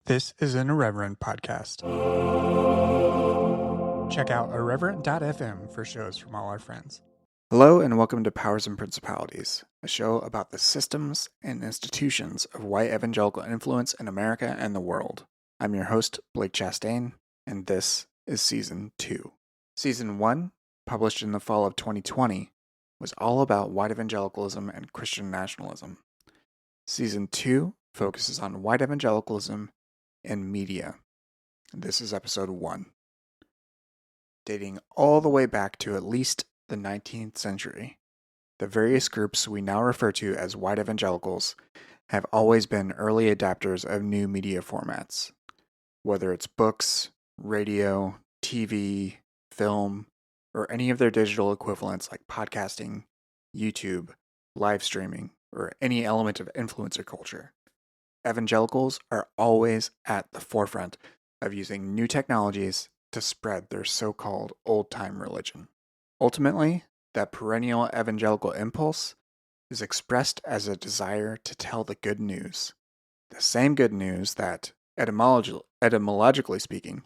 This is an Irreverent podcast. Check out irreverent.fm for shows from all our friends. Hello and welcome to Powers and Principalities, a show about the systems and institutions of white evangelical influence in America and the world. I'm your host, Blake Chastain, and this is Season 2. Season 1, published in the fall of 2020, was all about white evangelicalism and Christian nationalism. Season 2 focuses on white evangelicalism and media. This is episode 1. Dating all the way back to at least the 19th century, the various groups we now refer to as white evangelicals have always been early adapters of new media formats. Whether it's books, radio, TV, film, or any of their digital equivalents like podcasting, YouTube, live streaming, or any element of influencer culture. Evangelicals are always at the forefront of using new technologies to spread their so-called old-time religion. Ultimately, that perennial evangelical impulse is expressed as a desire to tell the good news. The same good news that, etymologically speaking,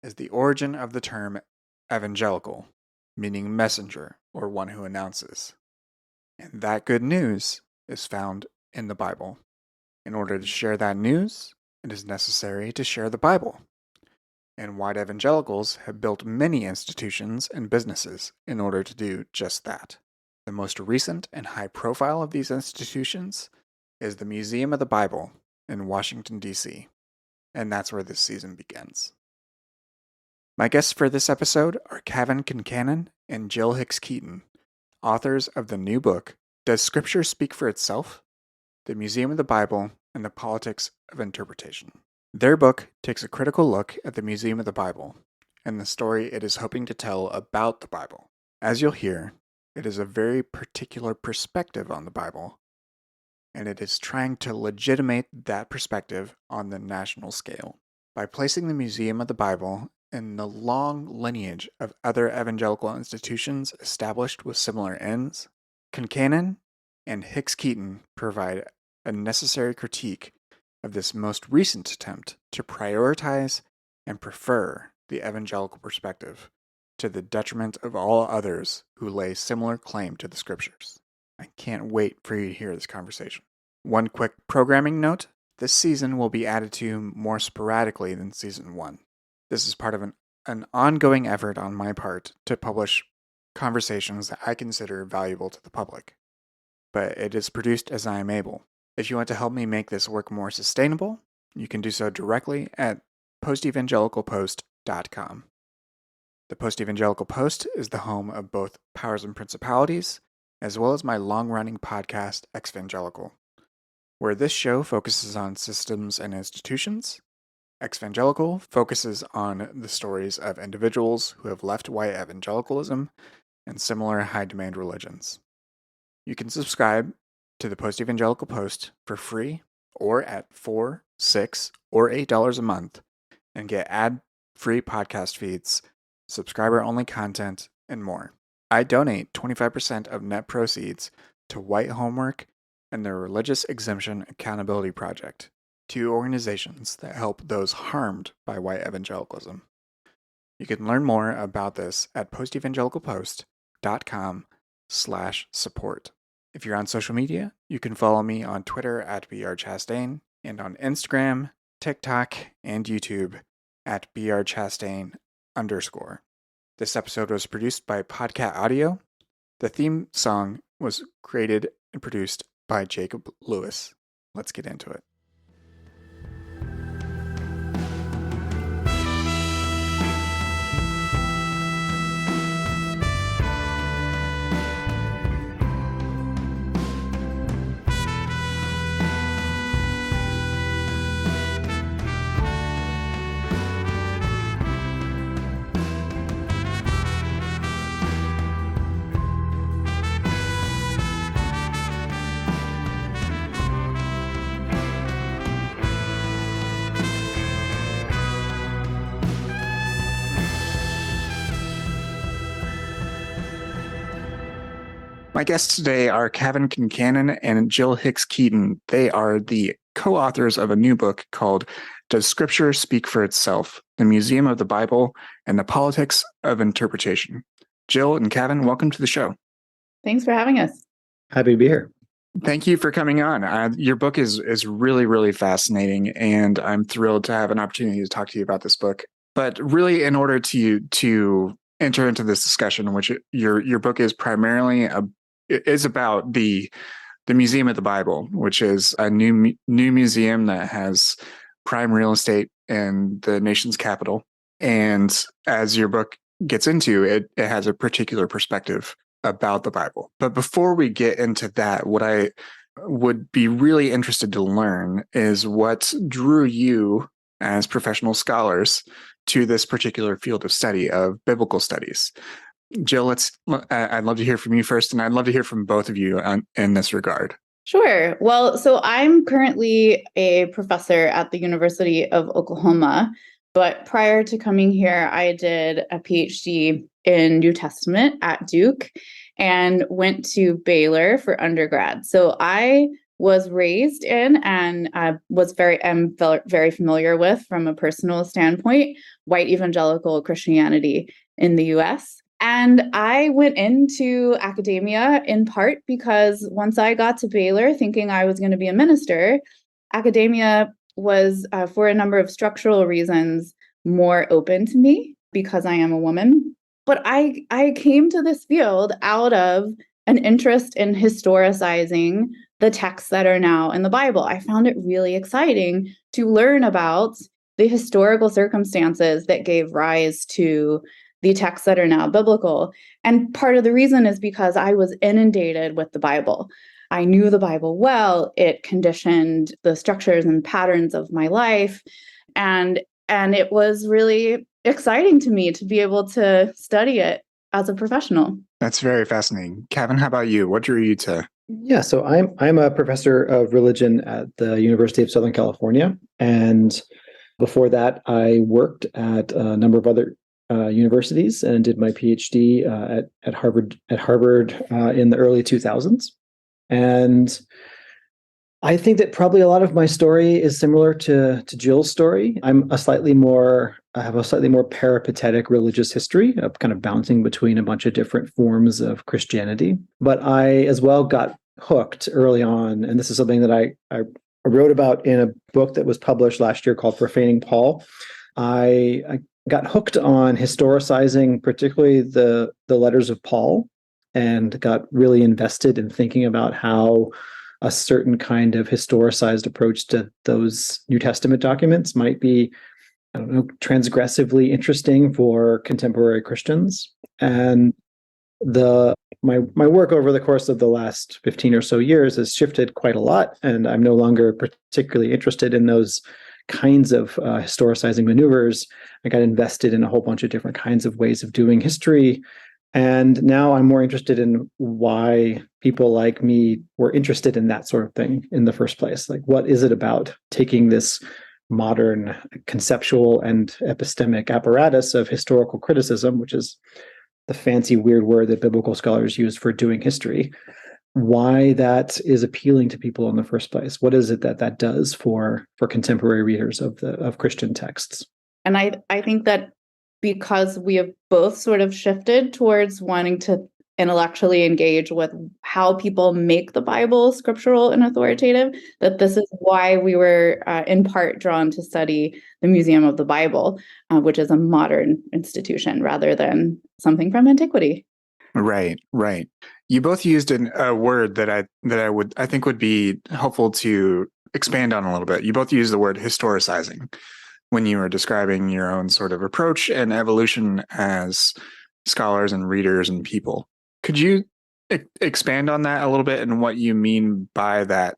is the origin of the term evangelical, meaning messenger or one who announces. And that good news is found in the Bible. In order to share that news, it is necessary to share the Bible. And white evangelicals have built many institutions and businesses in order to do just that. The most recent and high profile of these institutions is the Museum of the Bible in Washington, D.C. And that's where this season begins. My guests for this episode are Cavon Concannon and Jill Hicks-Keeton, authors of the new book, Does Scripture Speak for Itself? The Museum of the Bible and the Politics of Interpretation. Their book takes a critical look at the Museum of the Bible and the story it is hoping to tell about the Bible. As you'll hear, it is a very particular perspective on the Bible, and it is trying to legitimate that perspective on the national scale. By placing the Museum of the Bible in the long lineage of other evangelical institutions established with similar ends, Concannon and Hicks-Keeton provide a necessary critique of this most recent attempt to prioritize and prefer the evangelical perspective to the detriment of all others who lay similar claim to the scriptures. I can't wait for you to hear this conversation. One quick programming note, this season will be added to more sporadically than Season 1. This is part of an ongoing effort on my part to publish conversations that I consider valuable to the public. But it is produced as I am able. If you want to help me make this work more sustainable, you can do so directly at postevangelicalpost.com. The Post Evangelical Post is the home of both Powers and Principalities, as well as my long-running podcast, Evangelical, where this show focuses on systems and institutions. Evangelical focuses on the stories of individuals who have left white evangelicalism and similar high-demand religions. You can subscribe to the Post Evangelical Post for free or at $4, $6, or $8 a month and get ad-free podcast feeds, subscriber-only content, and more. I donate 25% of net proceeds to White Homework and the Religious Exemption Accountability Project, two organizations that help those harmed by white evangelicalism. You can learn more about this at postevangelicalpost.com/support. If you're on social media, you can follow me on Twitter at brchastain and on Instagram, TikTok, and YouTube at brchastain_. This episode was produced by Podcat Audio. The theme song was created and produced by Jacob Lewis. Let's get into it. My guests today are Cavon Concannon and Jill Hicks-Keeton. They are the co-authors of a new book called Does Scripture Speak for Itself? The Museum of the Bible and the Politics of Interpretation. Jill and Cavon, welcome to the show. Thanks for having us. Happy to be here. Thank you for coming on. Your book is really, really fascinating, and I'm thrilled to have an opportunity to talk to you about this book. But really, in order to enter into this discussion, which your book is primarily is about the Museum of the Bible, which is a new museum that has prime real estate in the nation's capital. And as your book gets into, it has a particular perspective about the Bible. But before we get into that, what I would be really interested to learn is what drew you as professional scholars to this particular field of study of biblical studies. Jill, I'd love to hear from you first, and I'd love to hear from both of you in this regard. Sure. Well, so I'm currently a professor at the University of Oklahoma, but prior to coming here, I did a PhD in New Testament at Duke and went to Baylor for undergrad. So I was raised in and am very familiar with, from a personal standpoint, white evangelical Christianity in the US. And I went into academia in part because once I got to Baylor thinking I was going to be a minister, academia was, for a number of structural reasons, more open to me because I am a woman. But I came to this field out of an interest in historicizing the texts that are now in the Bible. I found it really exciting to learn about the historical circumstances that gave rise to the texts that are now biblical. And part of the reason is because I was inundated with the Bible. I knew the Bible well. It conditioned the structures and patterns of my life. And it was really exciting to me to be able to study it as a professional. That's very fascinating. Cavon, how about you? What drew you to? Yeah, so I'm a professor of religion at the University of Southern California, and before that, I worked at a number of other universities and did my PhD at Harvard in the early 2000s. And I think that probably a lot of my story is similar to Jill's story. I have a slightly more peripatetic religious history of kind of bouncing between a bunch of different forms of Christianity. But I as well got hooked early on, and this is something that I wrote about in a book that was published last year called Profaning Paul. I got hooked on historicizing, particularly the letters of Paul, and got really invested in thinking about how a certain kind of historicized approach to those New Testament documents might be, I don't know, transgressively interesting for contemporary Christians. And my work over the course of the last 15 or so years has shifted quite a lot, and I'm no longer particularly interested in those kinds of historicizing maneuvers. I got invested in a whole bunch of different kinds of ways of doing history. And now I'm more interested in why people like me were interested in that sort of thing in the first place. Like, what is it about taking this modern conceptual and epistemic apparatus of historical criticism, which is the fancy, weird word that biblical scholars use for doing history, why that is appealing to people in the first place? What is it that does for contemporary readers of Christian texts? And I think that because we have both sort of shifted towards wanting to intellectually engage with how people make the Bible scriptural and authoritative, that this is why we were in part drawn to study the Museum of the Bible, which is a modern institution rather than something from antiquity. Right. You both used a word that I think would be helpful to expand on a little bit. You both used the word historicizing when you were describing your own sort of approach and evolution as scholars and readers and people. Could you expand on that a little bit and what you mean by that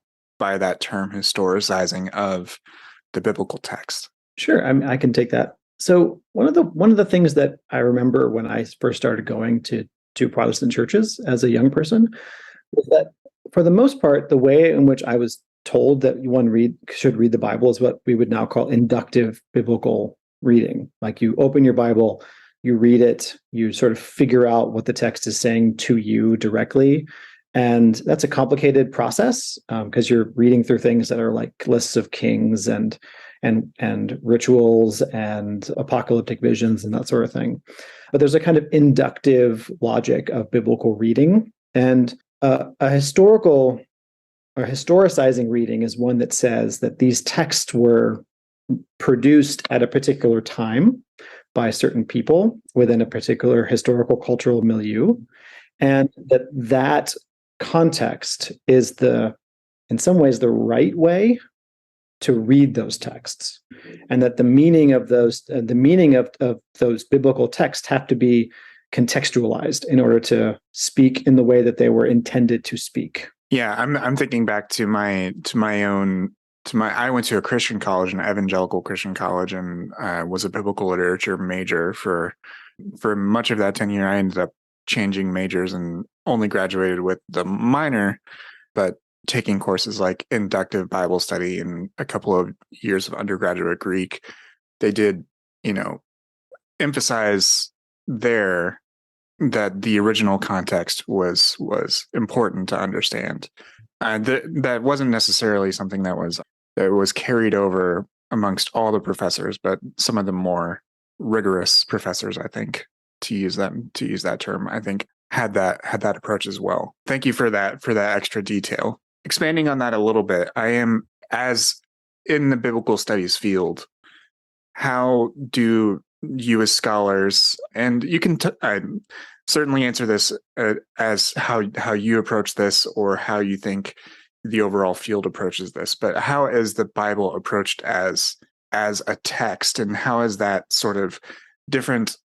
term, historicizing of the biblical text? Sure, I can take that. So one of the things that I remember when I first started going to Protestant churches as a young person was that, for the most part, the way in which I was told that one should read the Bible is what we would now call inductive biblical reading. Like, you open your Bible, you read it, you sort of figure out what the text is saying to you directly. And that's a complicated process because you're reading through things that are like lists of kings and rituals and apocalyptic visions and that sort of thing. But there's a kind of inductive logic of biblical reading. And a historicizing reading is one that says that these texts were produced at a particular time by certain people within a particular historical cultural milieu, and that context is in some ways the right way to read those texts, and that the meaning of those biblical texts have to be contextualized in order to speak in the way that they were intended to speak. Yeah, I'm thinking back to I went to a Christian college, an evangelical Christian college, and was a biblical literature major for much of that tenure. I ended up changing majors and only graduated with the minor, but taking courses like inductive Bible study and a couple of years of undergraduate Greek. They did, emphasize there that the original context was important to understand. That wasn't necessarily something that was carried over amongst all the professors, but some of the more rigorous professors, I think, to use that term, I think had that approach as well. Thank you for that extra detail. Expanding on that a little bit, I am, as in the biblical studies field, how do you as scholars, and you can certainly answer this as how you approach this or how you think the overall field approaches this, but how is the Bible approached as a text, and how is that sort of different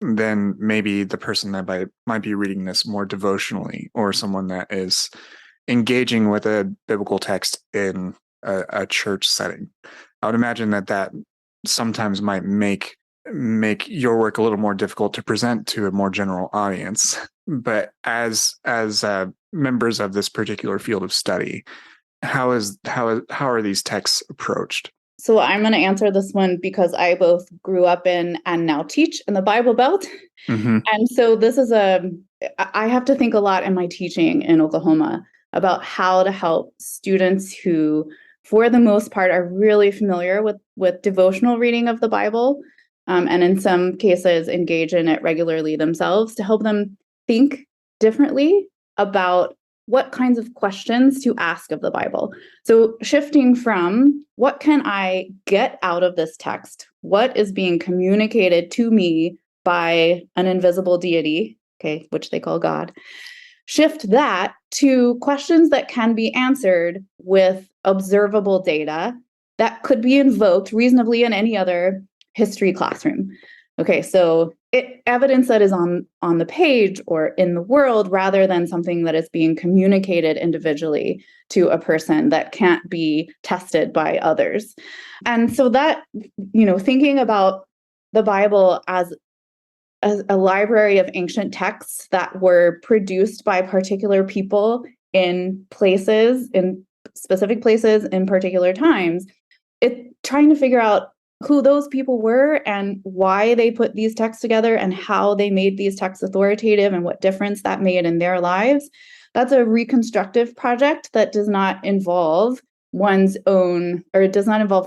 than maybe the person that might be reading this more devotionally, or someone that is engaging with a biblical text in a church setting? I would imagine that sometimes might make your work a little more difficult to present to a more general audience. But as members of this particular field of study, how are these texts approached? So I'm going to answer this one because I both grew up in and now teach in the Bible Belt. Mm-hmm. And so I have to think a lot in my teaching in Oklahoma about how to help students who, for the most part, are really familiar with devotional reading of the Bible, and in some cases engage in it regularly themselves, to help them think differently about what kinds of questions to ask of the Bible. So shifting from what can I get out of this text? What is being communicated to me by an invisible deity, okay, which they call God? Shift that to questions that can be answered with observable data that could be invoked reasonably in any other history classroom. Okay, so evidence that is on the page or in the world, rather than something that is being communicated individually to a person that can't be tested by others. And so that, thinking about the Bible as a library of ancient texts that were produced by particular people in specific places in particular times, trying to figure out who those people were and why they put these texts together and how they made these texts authoritative and what difference that made in their lives. That's a reconstructive project that does not involve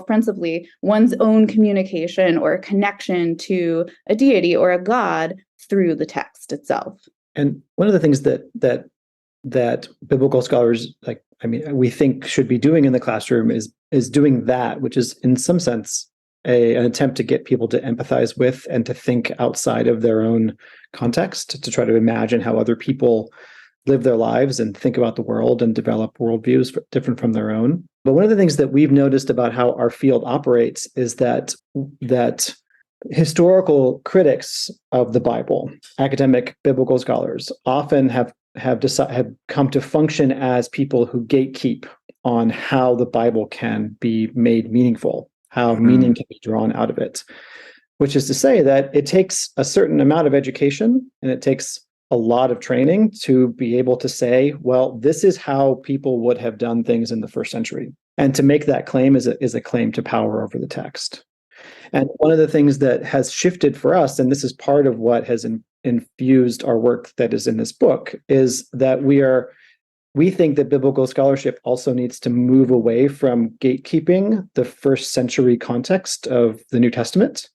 principally one's own communication or connection to a deity or a God through the text itself. And one of the things that biblical scholars, we think should be doing in the classroom is doing that, which is in some sense an attempt to get people to empathize with and to think outside of their own context, to try to imagine how other people live their lives and think about the world and develop worldviews different from their own. But one of the things that we've noticed about how our field operates is that historical critics of the Bible, academic biblical scholars, often have come to function as people who gatekeep on how the Bible can be made meaningful, how meaning can be drawn out of it, which is to say that it takes a certain amount of education and it takes a lot of training to be able to say, well, this is how people would have done things in the first century. And to make that claim is a claim to power over the text. And one of the things that has shifted for us, and this is part of what has infused our work that is in this book, is that we think that biblical scholarship also needs to move away from gatekeeping the first century context of the New Testament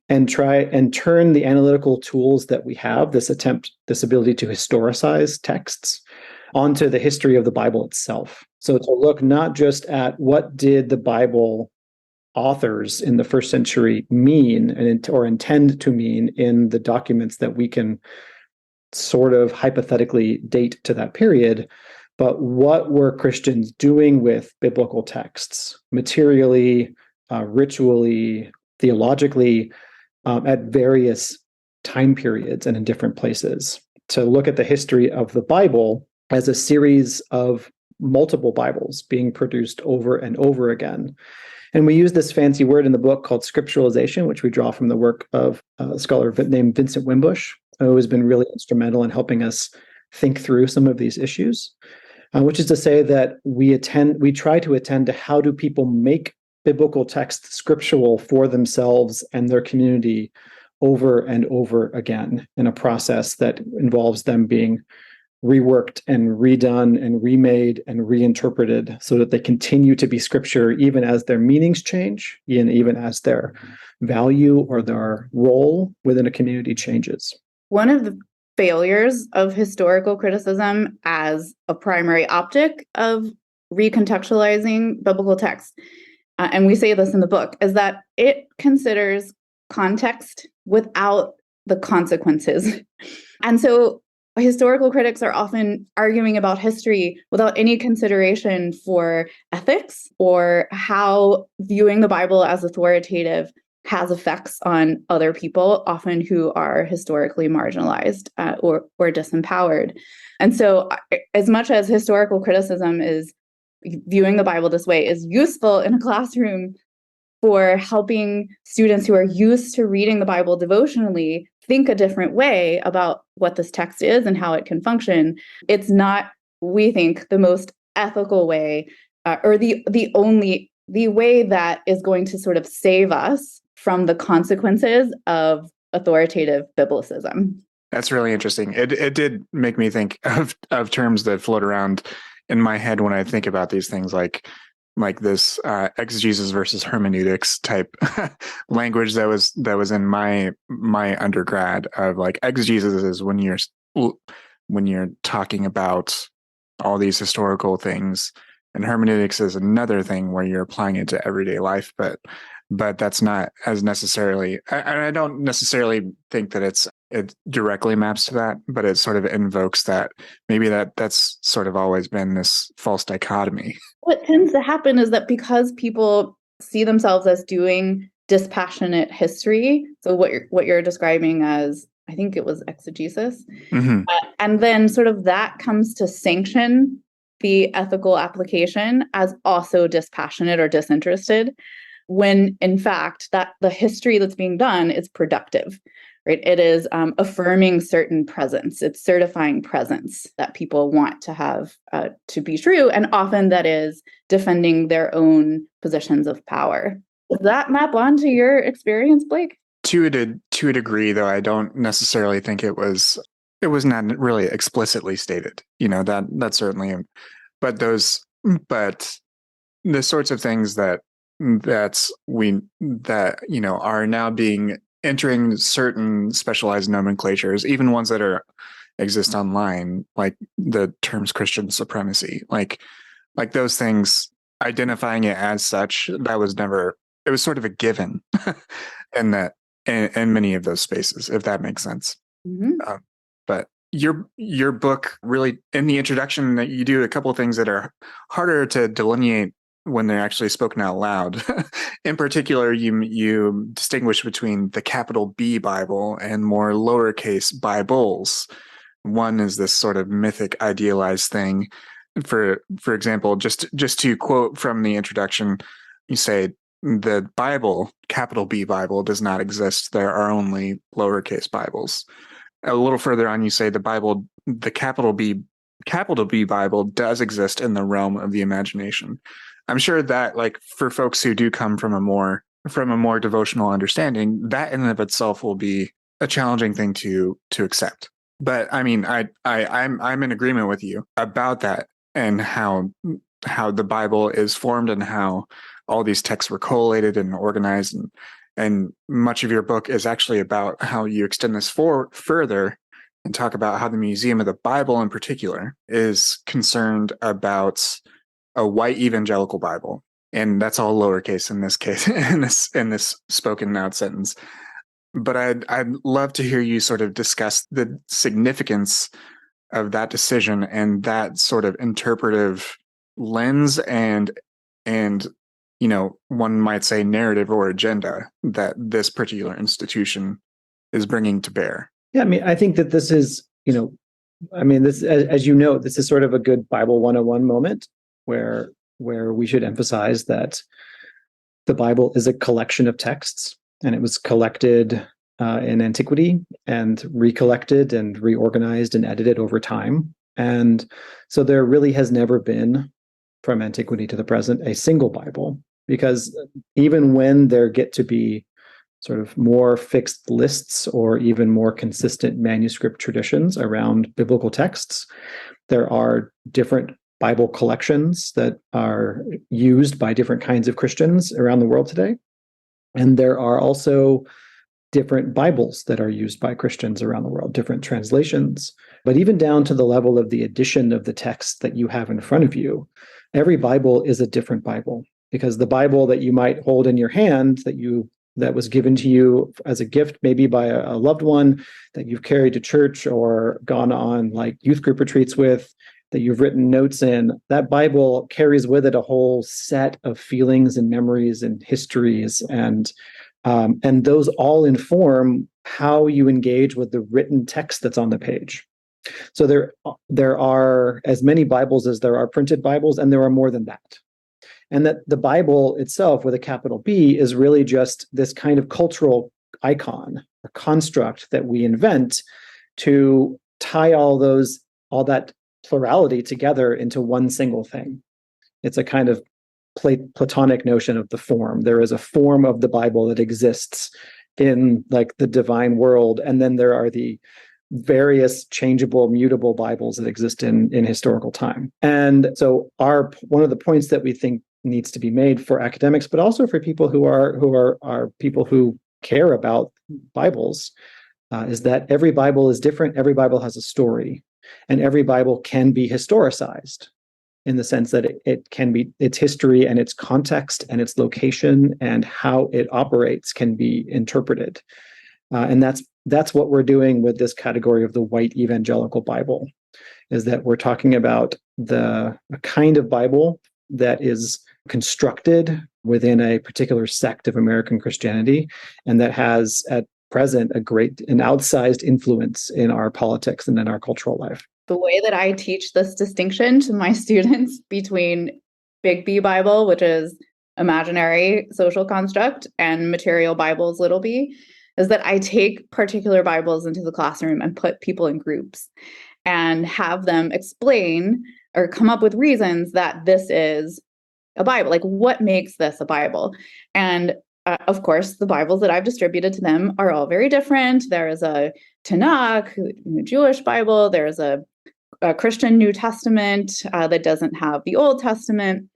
and try and turn the analytical tools that we have, this ability to historicize texts, onto the history of the Bible itself. So to look not just at what did the Bible authors in the first century mean or intend to mean in the documents that we can sort of hypothetically date to that period, but what were Christians doing with biblical texts, materially, ritually, theologically, at various time periods and in different places. To look at the history of the Bible as a series of multiple Bibles being produced over and over again. And we use this fancy word in the book called scripturalization, which we draw from the work of a scholar named Vincent Wimbush, who has been really instrumental in helping us think through some of these issues, which is to say that we try to attend to how do people make biblical text scriptural for themselves and their community over and over again in a process that involves them being reworked and redone and remade and reinterpreted so that they continue to be scripture even as their meanings change and even as their value or their role within a community changes. One of the failures of historical criticism as a primary optic of recontextualizing biblical texts, and we say this in the book, is that it considers context without the consequences. And so historical critics are often arguing about history without any consideration for ethics or how viewing the Bible as authoritative has effects on other people, often who are historically marginalized or disempowered. And so as much as historical criticism is viewing the Bible this way is useful in a classroom for helping students who are used to reading the Bible devotionally think a different way about what this text is and how it can function, it's not, we think, the most ethical way or the way that is going to sort of save us from the consequences of authoritative biblicism. That's really interesting. It did make me think of terms that float around in my head when I think about these things, like this exegesis versus hermeneutics type language that was in my undergrad. Of like, exegesis is when you're talking about all these historical things, and hermeneutics is another thing where you're applying it to everyday life. But that's not as necessarily. I don't necessarily think that it directly maps to that, but it sort of invokes that. Maybe that's sort of always been this false dichotomy. What tends to happen is that because people see themselves as doing dispassionate history, so what you're describing as, I think it was exegesis, Mm-hmm. And then sort of that comes to sanction the ethical application as also dispassionate or disinterested, when in fact that the history that's being done is productive. Right? It is affirming certain presence. It's certifying presence that people want to have to be true. And often that is defending their own positions of power. Does that map onto your experience, Blake? To a degree, though, I don't necessarily think it was not really explicitly stated. That certainly, but the sorts of things that are now being entering certain specialized nomenclatures, even ones that exist online, like the terms Christian supremacy, like those things, identifying it as such, it was sort of a given in many of those spaces, if that makes sense. Mm-hmm. But your book, really, in the introduction, that you do a couple of things that are harder to delineate when they're actually spoken out loud. In particular, you distinguish between the capital B Bible and more lowercase Bibles. One is this sort of mythic, idealized thing. For example, just to quote from the introduction, you say the Bible, capital B Bible, does not exist. There are only lowercase Bibles. A little further on, you say the Bible, the capital B Bible, does exist in the realm of the imagination. I'm sure that, like, for folks who do come from a more from a more devotional understanding, that in and of itself will be a challenging thing to accept. But I mean, I'm in agreement with you about that and how the Bible is formed and how all these texts were collated and organized, and much of your book is actually about how you extend this further and talk about how the Museum of the Bible in particular is concerned about a white evangelical Bible. And that's all lowercase in this case, in this spoken out sentence. But I'd love to hear you sort of discuss the significance of that decision and that sort of interpretive lens and one might say narrative or agenda that this particular institution is bringing to bear. Yeah, I mean, I think that this is, this, as you know, this is sort of a good Bible 101 moment where we should emphasize that the Bible is a collection of texts, and it was collected in antiquity and recollected and reorganized and edited over time. And so there really has never been, from antiquity to the present, a single Bible, because even when there get to be sort of more fixed lists or even more consistent manuscript traditions around biblical texts, there are different Bible collections that are used by different kinds of Christians around the world today. And there are also different Bibles that are used by Christians around the world, different translations. But even down to the level of the edition of the text that you have in front of you, every Bible is a different Bible, because the Bible that you might hold in your hand that was given to you as a gift, maybe by a loved one that you've carried to church or gone on like youth group retreats with, that you've written notes in, that Bible carries with it a whole set of feelings and memories and histories, and those all inform how you engage with the written text that's on the page. So there are as many Bibles as there are printed Bibles, and there are more than that. And that the Bible itself, with a capital B, is really just this kind of cultural icon or construct that we invent to tie all that plurality together into one single thing. It's a kind of Platonic notion of the form. There is a form of the Bible that exists in like the divine world, and then there are the various changeable, mutable Bibles that exist in historical time. And so one of the points that we think needs to be made for academics, but also for people who are people who care about Bibles, is that every Bible is different. Every Bible has a story, and every Bible can be historicized in the sense that it can be, its history and its context and its location and how it operates can be interpreted. And that's what we're doing with this category of the white evangelical Bible, is that we're talking about a kind of Bible that is constructed within a particular sect of American Christianity, and that has at present an outsized influence in our politics and in our cultural life. The way that I teach this distinction to my students between Big B Bible, which is imaginary social construct, and material Bibles, little b, is that I take particular Bibles into the classroom and put people in groups and have them explain or come up with reasons that this is a Bible. Like, what makes this a Bible? And of course, the Bibles that I've distributed to them are all very different. There is a Tanakh, Jewish Bible. There's a Christian New Testament that doesn't have the Old Testament,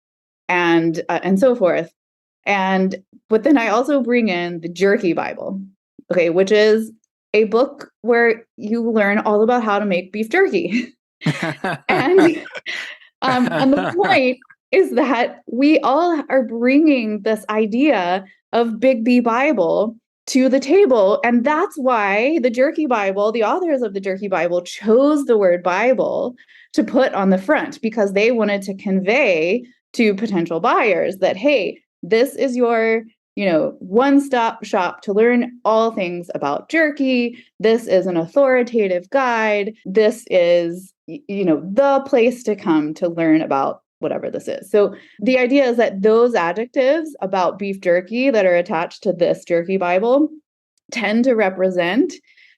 and so forth. But then I also bring in the Jerky Bible, okay, which is a book where you learn all about how to make beef jerky. and the point is that we all are bringing this idea of Big B Bible to the table. And that's why the Jerky Bible, the authors of the Jerky Bible, chose the word Bible to put on the front, because they wanted to convey to potential buyers that, hey, this is your, one-stop shop to learn all things about jerky. This is an authoritative guide. This is, the place to come to learn about whatever this is. So the idea is that those adjectives about beef jerky that are attached to this Jerky Bible tend to represent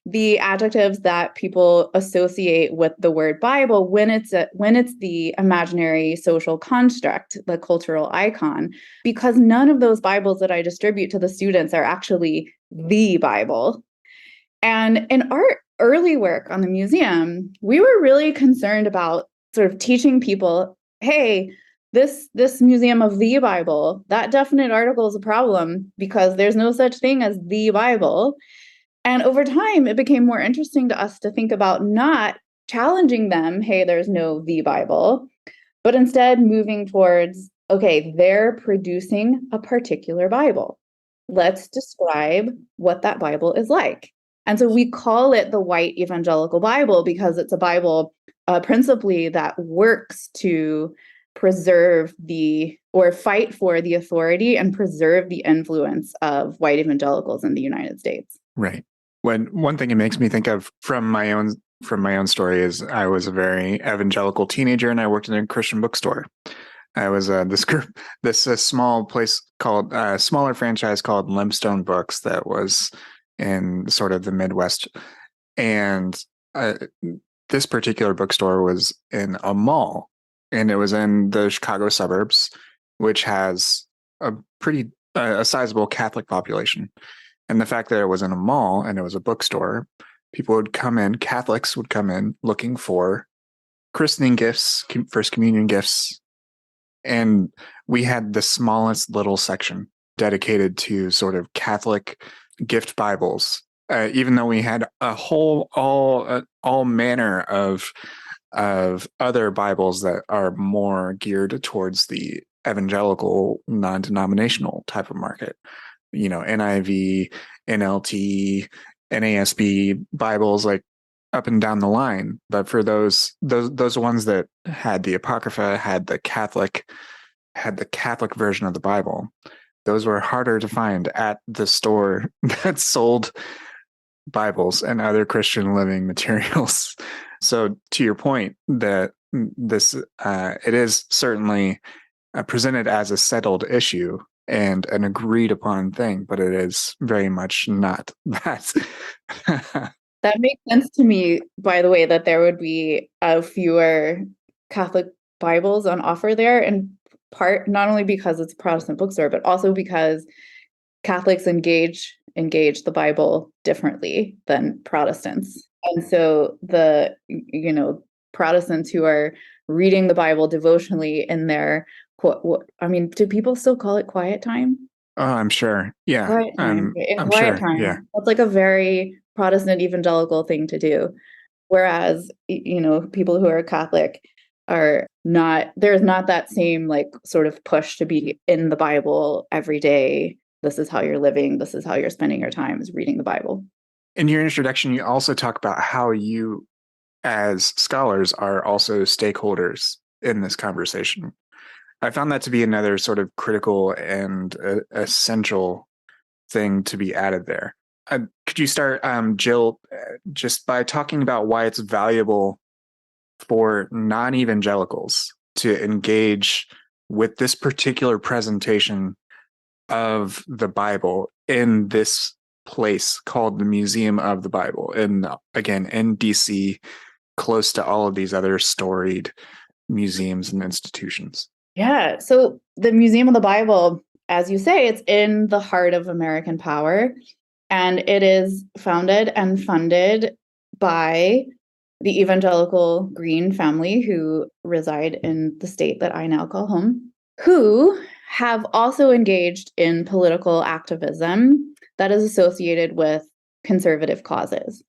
the adjectives that people associate with the word Bible when it's the imaginary social construct, the cultural icon, because none of those Bibles that I distribute to the students are actually the Bible. And in our early work on the museum, we were really concerned about sort of teaching people, hey, this museum of the Bible, that definite article is a problem because there's no such thing as the Bible. And over time, it became more interesting to us to think about not challenging them, hey, there's no the Bible, but instead moving towards, okay, they're producing a particular Bible. Let's describe what that Bible is like. And so we call it the white evangelical Bible because it's a Bible principally that works to preserve or fight for the authority and preserve the influence of white evangelicals in the United States. Right. One thing it makes me think of from my own story is I was a very evangelical teenager and I worked in a Christian bookstore. I was this small place called smaller franchise called Limestone Books that was in sort of the Midwest, and this particular bookstore was in a mall, and it was in the Chicago suburbs, which has a pretty sizable Catholic population. And the fact that it was in a mall and it was a bookstore, Catholics would come in looking for christening gifts, first communion gifts. And we had the smallest little section dedicated to sort of Catholic gift Bibles, even though we had a whole, all manner of other Bibles that are more geared towards the evangelical, non-denominational type of market. NIV, NLT, NASB Bibles, like up and down the line. But for those ones that had the Apocrypha, had the Catholic version of the Bible, those were harder to find at the store that sold Bibles and other Christian living materials. So to your point, that this it is certainly presented as a settled issue and an agreed upon thing, but it is very much not that. That makes sense to me, by the way, that there would be fewer Catholic Bibles on offer there, in part not only because it's a Protestant bookstore, but also because Catholics engage the Bible differently than Protestants. And so the Protestants who are reading the Bible devotionally in their do people still call it quiet time? Oh, I'm sure. Yeah. Quiet time. I'm Quiet sure. time. Yeah. That's like a very Protestant evangelical thing to do. Whereas, people who are Catholic are not, there's not that same like sort of push to be in the Bible every day. This is how you're living. This is how you're spending your time, is reading the Bible. In your introduction, you also talk about how you, as scholars, are also stakeholders in this conversation. I found that to be another sort of critical and essential thing to be added there. Could you start, Jill, just by talking about why it's valuable for non-evangelicals to engage with this particular presentation of the Bible in this place called the Museum of the Bible, and again in DC, close to all of these other storied museums and institutions? Yeah. So the Museum of the Bible, as you say, it's in the heart of American power, and it is founded and funded by the evangelical Green family who reside in the state that I now call home, who have also engaged in political activism that is associated with conservative causes.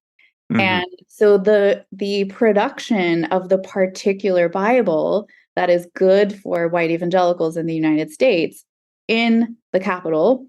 Mm-hmm. And so the production of the particular Bible that is good for white evangelicals in the United States in the Capitol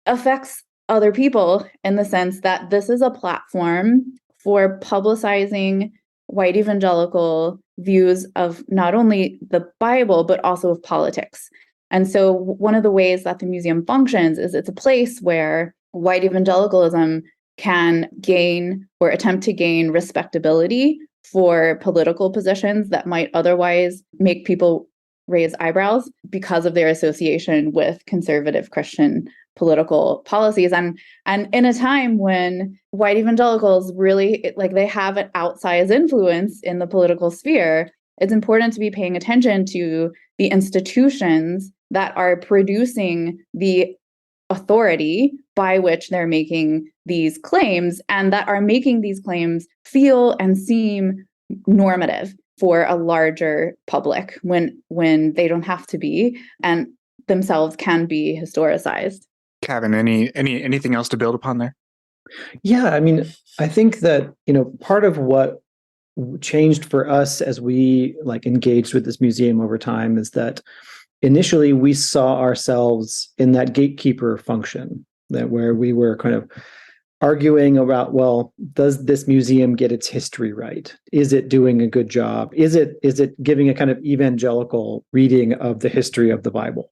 affects other people in the sense that this is a platform for publicizing white evangelical views of not only the Bible, but also of politics. And so one of the ways that the museum functions is it's a place where white evangelicalism can gain or attempt to gain respectability for political positions that might otherwise make people raise eyebrows because of their association with conservative Christian political policies. And in a time when white evangelicals really, like, they have an outsized influence in the political sphere, it's important to be paying attention to the institutions that are producing the authority by which they're making these claims, and that are making these claims feel and seem normative for a larger public when they don't have to be, and themselves can be historicized. Cavon, anything else to build upon there? Yeah, I mean, I think that, part of what changed for us as we engaged with this museum over time is that initially we saw ourselves in that gatekeeper function, that where we were kind of arguing about, well, does this museum get its history right? Is it doing a good job? Is it giving a kind of evangelical reading of the history of the Bible?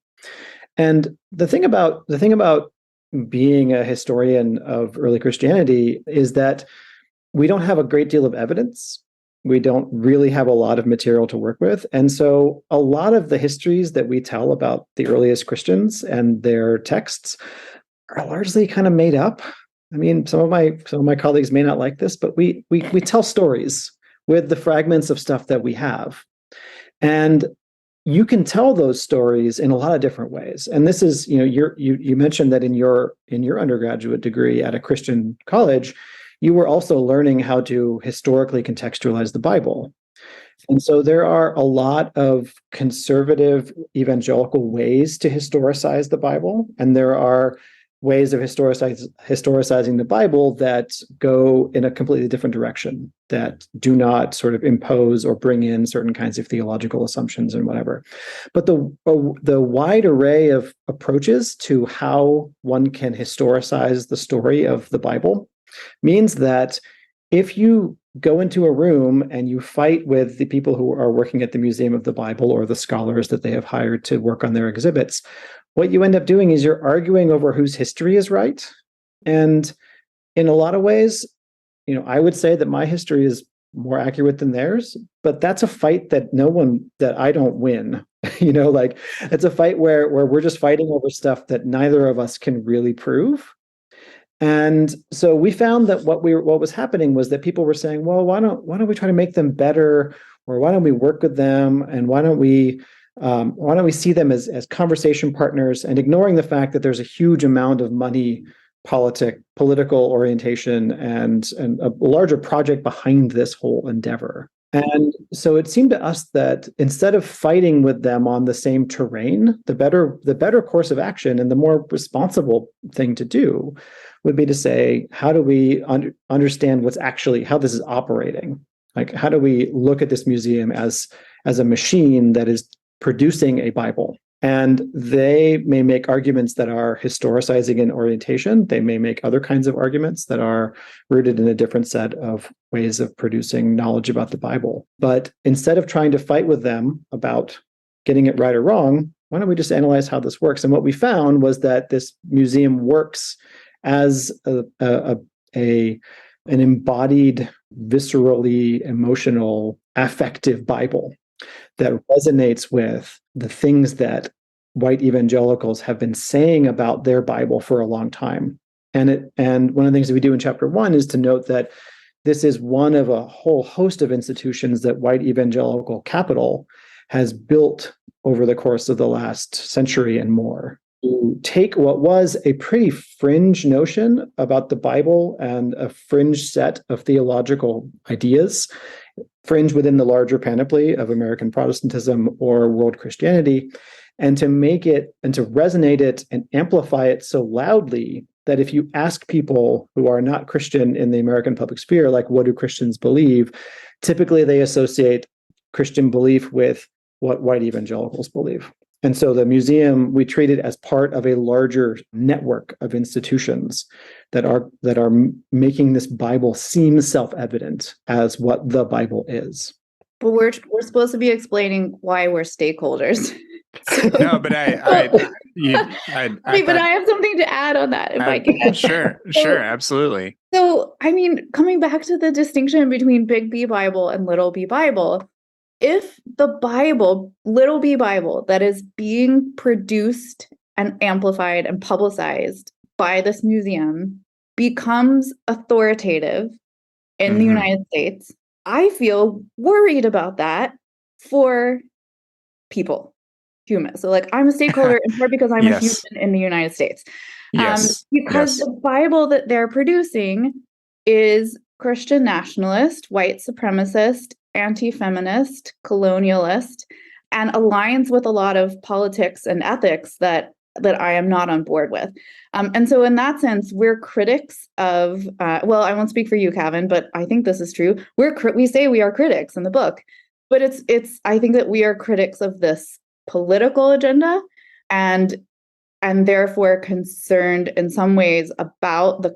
And the thing about being a historian of early Christianity is that we don't have a great deal of evidence. We don't really have a lot of material to work with. And so a lot of the histories that we tell about the earliest Christians and their texts are largely kind of made up. I mean, some of my colleagues may not like this, but we tell stories with the fragments of stuff that we have. And you can tell those stories in a lot of different ways. And this is, you mentioned that in your undergraduate degree at a Christian college, you were also learning how to historically contextualize the Bible. And so there are a lot of conservative evangelical ways to historicize the Bible. And there are ways of historicizing the Bible that go in a completely different direction, that do not sort of impose or bring in certain kinds of theological assumptions and whatever. But the wide array of approaches to how one can historicize the story of the Bible means that if you go into a room and you fight with the people who are working at the Museum of the Bible or the scholars that they have hired to work on their exhibits, what you end up doing is you're arguing over whose history is right. And in a lot of ways, I would say that my history is more accurate than theirs, but that's a fight that I don't win. It's a fight where we're just fighting over stuff that neither of us can really prove. And so we found that what was happening was that people were saying, well, why don't we try to make them better, or why don't we work with them, and why don't we see them as conversation partners, and ignoring the fact that there's a huge amount of money, political orientation, and a larger project behind this whole endeavor. And so it seemed to us that instead of fighting with them on the same terrain, the better course of action and the more responsible thing to do would be to say, how do we understand how this is operating? Like, how do we look at this museum as a machine that is producing a Bible? And they may make arguments that are historicizing in orientation. They may make other kinds of arguments that are rooted in a different set of ways of producing knowledge about the Bible. But instead of trying to fight with them about getting it right or wrong, why don't we just analyze how this works? And what we found was that this museum works as an embodied, viscerally emotional, affective Bible that resonates with the things that white evangelicals have been saying about their Bible for a long time. And one of the things that we do in chapter 1 is to note that this is one of a whole host of institutions that white evangelical capital has built over the course of the last century and more, to take what was a pretty fringe notion about the Bible and a fringe set of theological ideas, fringe within the larger panoply of American Protestantism or world Christianity, and to make it and to resonate it and amplify it so loudly that if you ask people who are not Christian in the American public sphere, like, what do Christians believe? Typically they associate Christian belief with what white evangelicals believe. And so the museum, we treat it as part of a larger network of institutions that are making this Bible seem self-evident as what the Bible is. But we're supposed to be explaining why we're stakeholders. No, but I have something to add on that, if I can. Sure, absolutely. So, I mean, coming back to the distinction between Big B Bible and Little B Bible, if the Bible, Little B Bible, that is being produced and amplified and publicized by this museum becomes authoritative in the United States, I feel worried about that for people, humans. So, like, I'm a stakeholder in part because I'm a human in the United States. Because the Bible that they're producing is Christian nationalist, white supremacist, anti-feminist, colonialist, and aligns with a lot of politics and ethics that I am not on board with. And so in that sense, we're critics of, well, I won't speak for you, Cavon, but I think this is true. We say we are critics in the book, but I think that we are critics of this political agenda and therefore concerned in some ways about the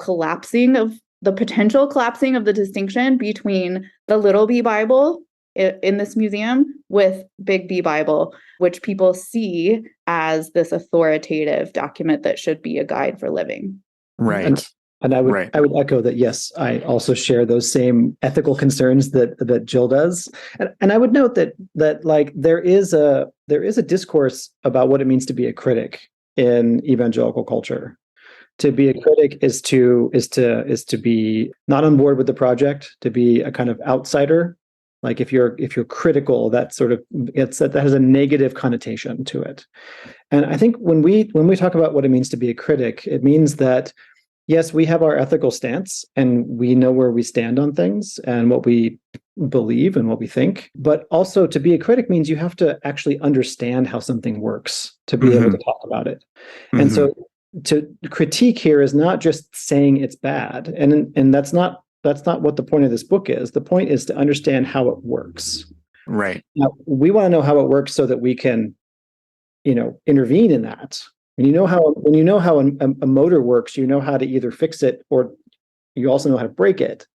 potential collapsing of the distinction between the little B Bible in this museum with Big B Bible, which people see as this authoritative document that should be a guide for living. Right. And I would echo that. Yes, I also share those same ethical concerns that Jill does. And I would note that like there is a discourse about what it means to be a critic in evangelical culture. To be a critic is to be not on board with the project, to be a kind of outsider. Like if you're critical, that has a negative connotation to it. And I think when we talk about what it means to be a critic, it means that yes, we have our ethical stance and we know where we stand on things and what we believe and what we think. But also to be a critic means you have to actually understand how something works to be able to talk about it. And so to critique here is not just saying it's bad. And that's not what the point of this book is. The point is to understand how it works. Right. Now, we want to know how it works so that we can, intervene in that. When you know how a motor works, you know how to either fix it or you also know how to break it.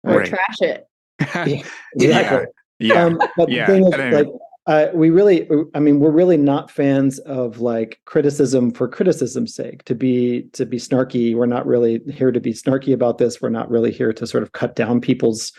Or trash it. Exactly. Yeah. But the thing is, we're really not fans of like criticism for criticism's sake. To be snarky, we're not really here to be snarky about this. We're not really here to sort of cut down people's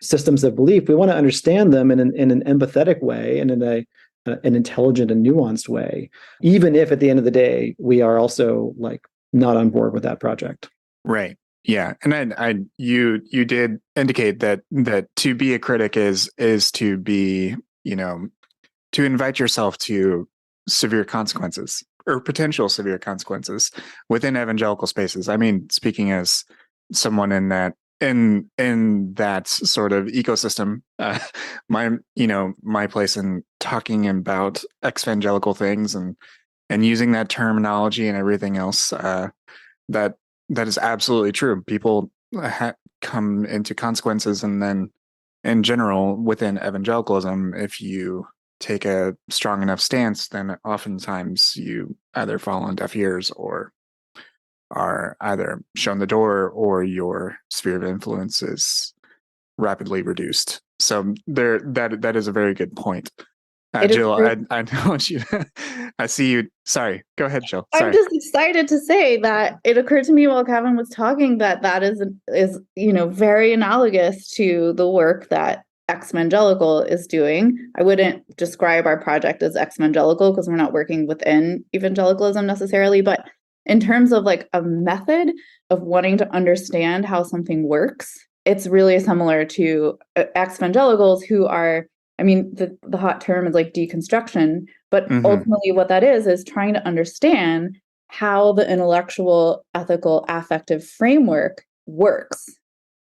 systems of belief. We want to understand them in an empathetic way and in an intelligent and nuanced way, even if at the end of the day we are also like not on board with that project. Right. Yeah. And you did indicate that to be a critic is to be, to invite yourself to severe consequences or potential severe consequences within evangelical spaces. I mean, speaking as someone in that sort of ecosystem, my place in talking about evangelical things and using that terminology and everything else, that is absolutely true. People come into consequences, and then in general within evangelicalism, if you take a strong enough stance, then oftentimes you either fall on deaf ears or are either shown the door or your sphere of influence is rapidly reduced. So that is a very good point. Jill, I want you I see you. Sorry, go ahead, Jill. Sorry. I'm just excited to say that it occurred to me while Cavon was talking that is very analogous to the work that Evangelical is doing. I wouldn't describe our project as Evangelical because we're not working within evangelicalism necessarily, but in terms of like a method of wanting to understand how something works, it's really similar to evangelicals who are, the hot term is like deconstruction, but ultimately what that is trying to understand how the intellectual, ethical, affective framework works.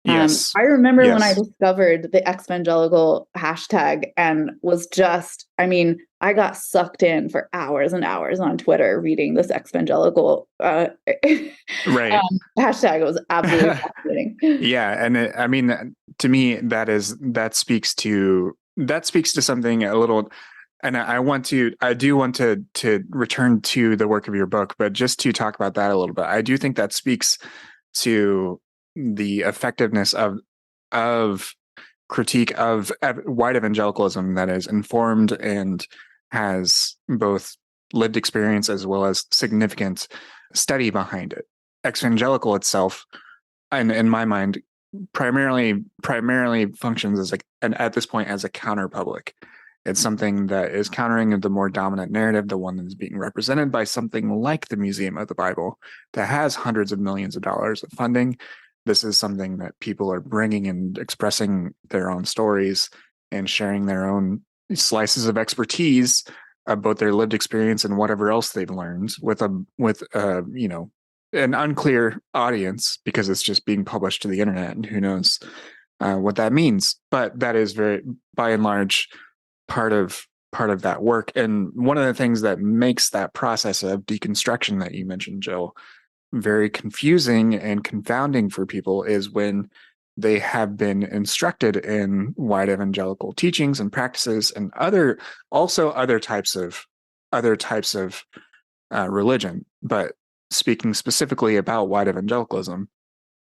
Yes. I remember when I discovered the evangelical hashtag and was just, I got sucked in for hours and hours on Twitter reading this evangelical hashtag. It was absolutely fascinating. Yeah. And to me, that speaks to something a little, and I do want to return to the work of your book, but just to talk about that a little bit, I do think that speaks to the effectiveness of critique of white evangelicalism that is informed and has both lived experience as well as significant study behind it. Evangelical itself, and in my mind, primarily functions as at this point as a counter public. It's something that is countering the more dominant narrative, the one that is being represented by something like the Museum of the Bible that has hundreds of millions of dollars of funding. This is something that people are bringing and expressing their own stories and sharing their own slices of expertise about their lived experience and whatever else they've learned with an unclear audience, because it's just being published to the internet, and who knows what that means. But that is very, by and large, part of that work. And one of the things that makes that process of deconstruction that you mentioned, Jill, very confusing and confounding for people is when they have been instructed in white evangelical teachings and practices and other types of religion. But speaking specifically about white evangelicalism,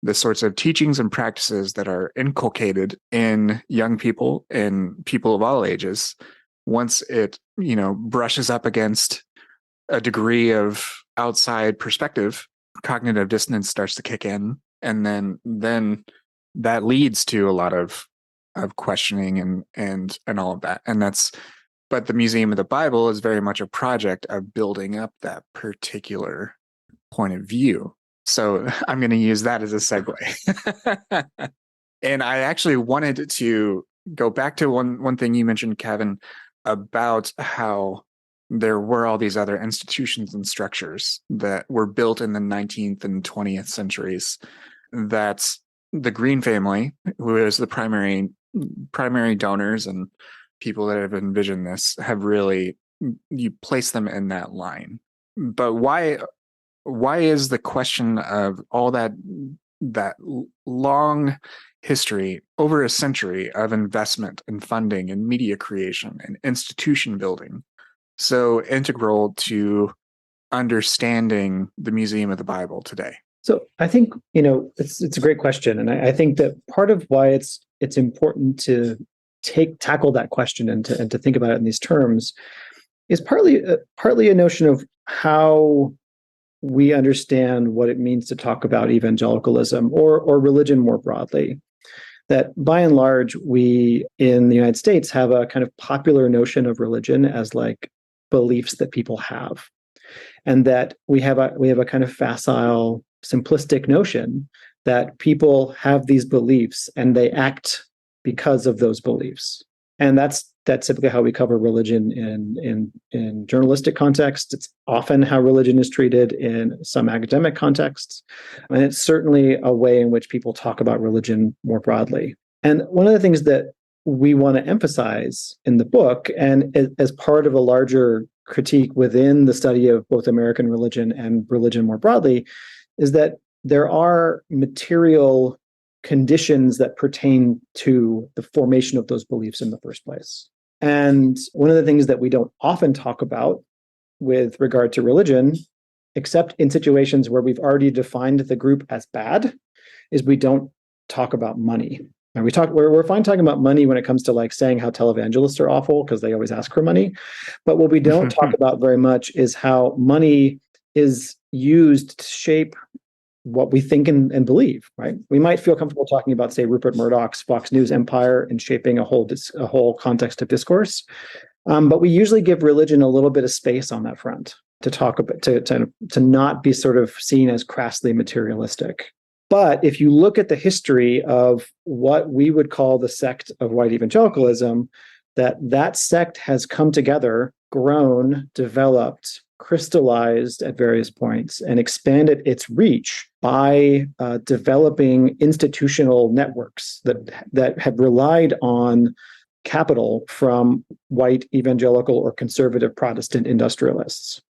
the sorts of teachings and practices that are inculcated in young people and people of all ages, once it brushes up against a degree of outside perspective, cognitive dissonance starts to kick in, and then that leads to a lot of questioning and all of that. But the Museum of the Bible is very much a project of building up that particular point of view. So I'm going to use that as a segue. And I actually wanted to go back to one thing you mentioned, Cavon, about how there were all these other institutions and structures that were built in the 19th and 20th centuries that the Green family, who is the primary donors and people that have envisioned this, have really, you place them in that line. But why is the question of all that long history, over a century of investment and funding and media creation and institution building, so integral to understanding the Museum of the Bible today? So I think, it's a great question. And I think that part of why it's important to tackle that question and to think about it in these terms is partly a notion of how we understand what it means to talk about evangelicalism or religion more broadly. That by and large, we in the United States have a kind of popular notion of religion as like beliefs that people have. And that we have a kind of facile, simplistic notion that people have these beliefs and they act because of those beliefs. And that's typically how we cover religion in journalistic contexts. It's often how religion is treated in some academic contexts. And it's certainly a way in which people talk about religion more broadly. And one of the things that we want to emphasize in the book, and as part of a larger critique within the study of both American religion and religion more broadly, is that there are material conditions that pertain to the formation of those beliefs in the first place. And one of the things that we don't often talk about with regard to religion, except in situations where we've already defined the group as bad, is we don't talk about money. And we're fine talking about money when it comes to like saying how televangelists are awful because they always ask for money. But what we don't talk about very much is how money is used to shape what we think and believe, right? We might feel comfortable talking about, say, Rupert Murdoch's Fox News empire and shaping a whole context of discourse. But we usually give religion a little bit of space on that front to talk about, to not be sort of seen as crassly materialistic. But if you look at the history of what we would call the sect of white evangelicalism, that sect has come together, grown, developed, crystallized at various points, and expanded its reach by developing institutional networks that have relied on capital from white evangelical or conservative Protestant industrialists.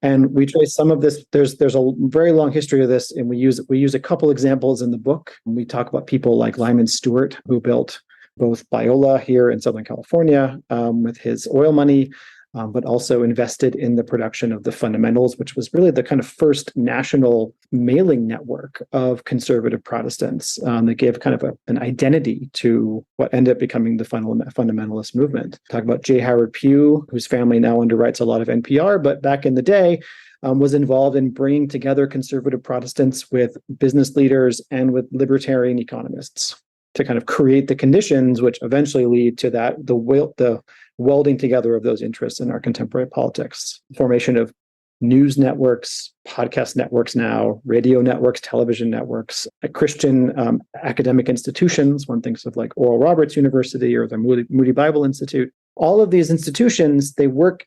And we trace some of this. There's a very long history of this, and we use a couple examples in the book. We talk about people like Lyman Stewart, who built both Biola here in Southern California with his oil money, but also invested in the production of the Fundamentals, which was really the kind of first national mailing network of conservative Protestants that gave kind of an identity to what ended up becoming the fundamentalist movement. Talk about J. Howard Pugh, whose family now underwrites a lot of NPR, but back in the day was involved in bringing together conservative Protestants with business leaders and with libertarian economists to kind of create the conditions which eventually lead to the welding together of those interests in our contemporary politics. Formation of news networks, podcast networks now, radio networks, television networks, Christian academic institutions. One thinks of like Oral Roberts University or the Moody Bible Institute. All of these institutions, they work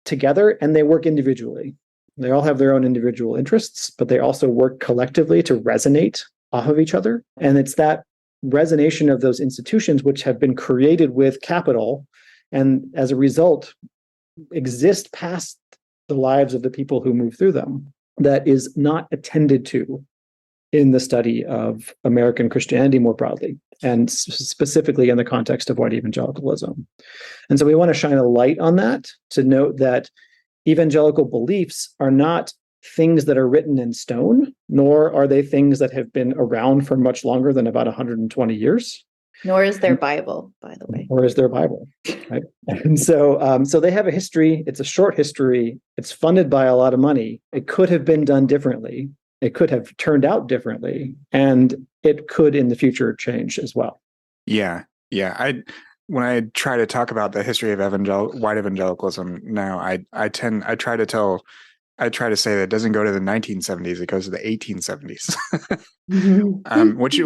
together and they work individually. They all have their own individual interests, but they also work collectively to resonate off of each other. And it's that resonation of those institutions which have been created with capital and as a result exist past the lives of the people who move through them that is not attended to in the study of American Christianity more broadly, and specifically in the context of white evangelicalism. And so we want to shine a light on that to note that evangelical beliefs are not things that are written in stone, nor are they things that have been around for much longer than about 120 years. Nor is their Bible, by the way. Or is their Bible, right? And so they have a history. It's a short history. It's funded by a lot of money. It could have been done differently. It could have turned out differently, and it could in the future change as well. Yeah. When I try to talk about the history of white evangelicalism now, I try to say that it doesn't go to the 1970s; it goes to the 1870s,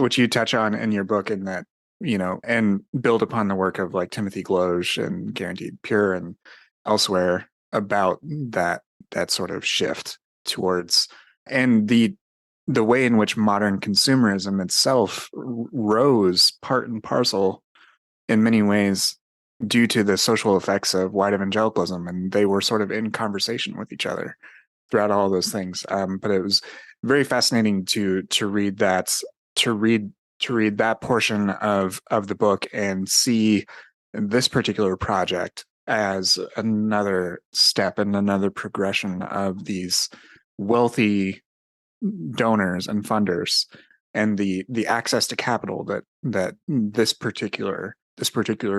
which you touch on in your book, in that, and build upon the work of like Timothy Gloge and Guaranteed Pure and elsewhere about that sort of shift towards, and the way in which modern consumerism itself rose part and parcel in many ways due to the social effects of white evangelicalism, and they were sort of in conversation with each other throughout all those things. But it was very fascinating to read that portion of the book and see this particular project as another step and another progression of these wealthy donors and funders and the access to capital that this particular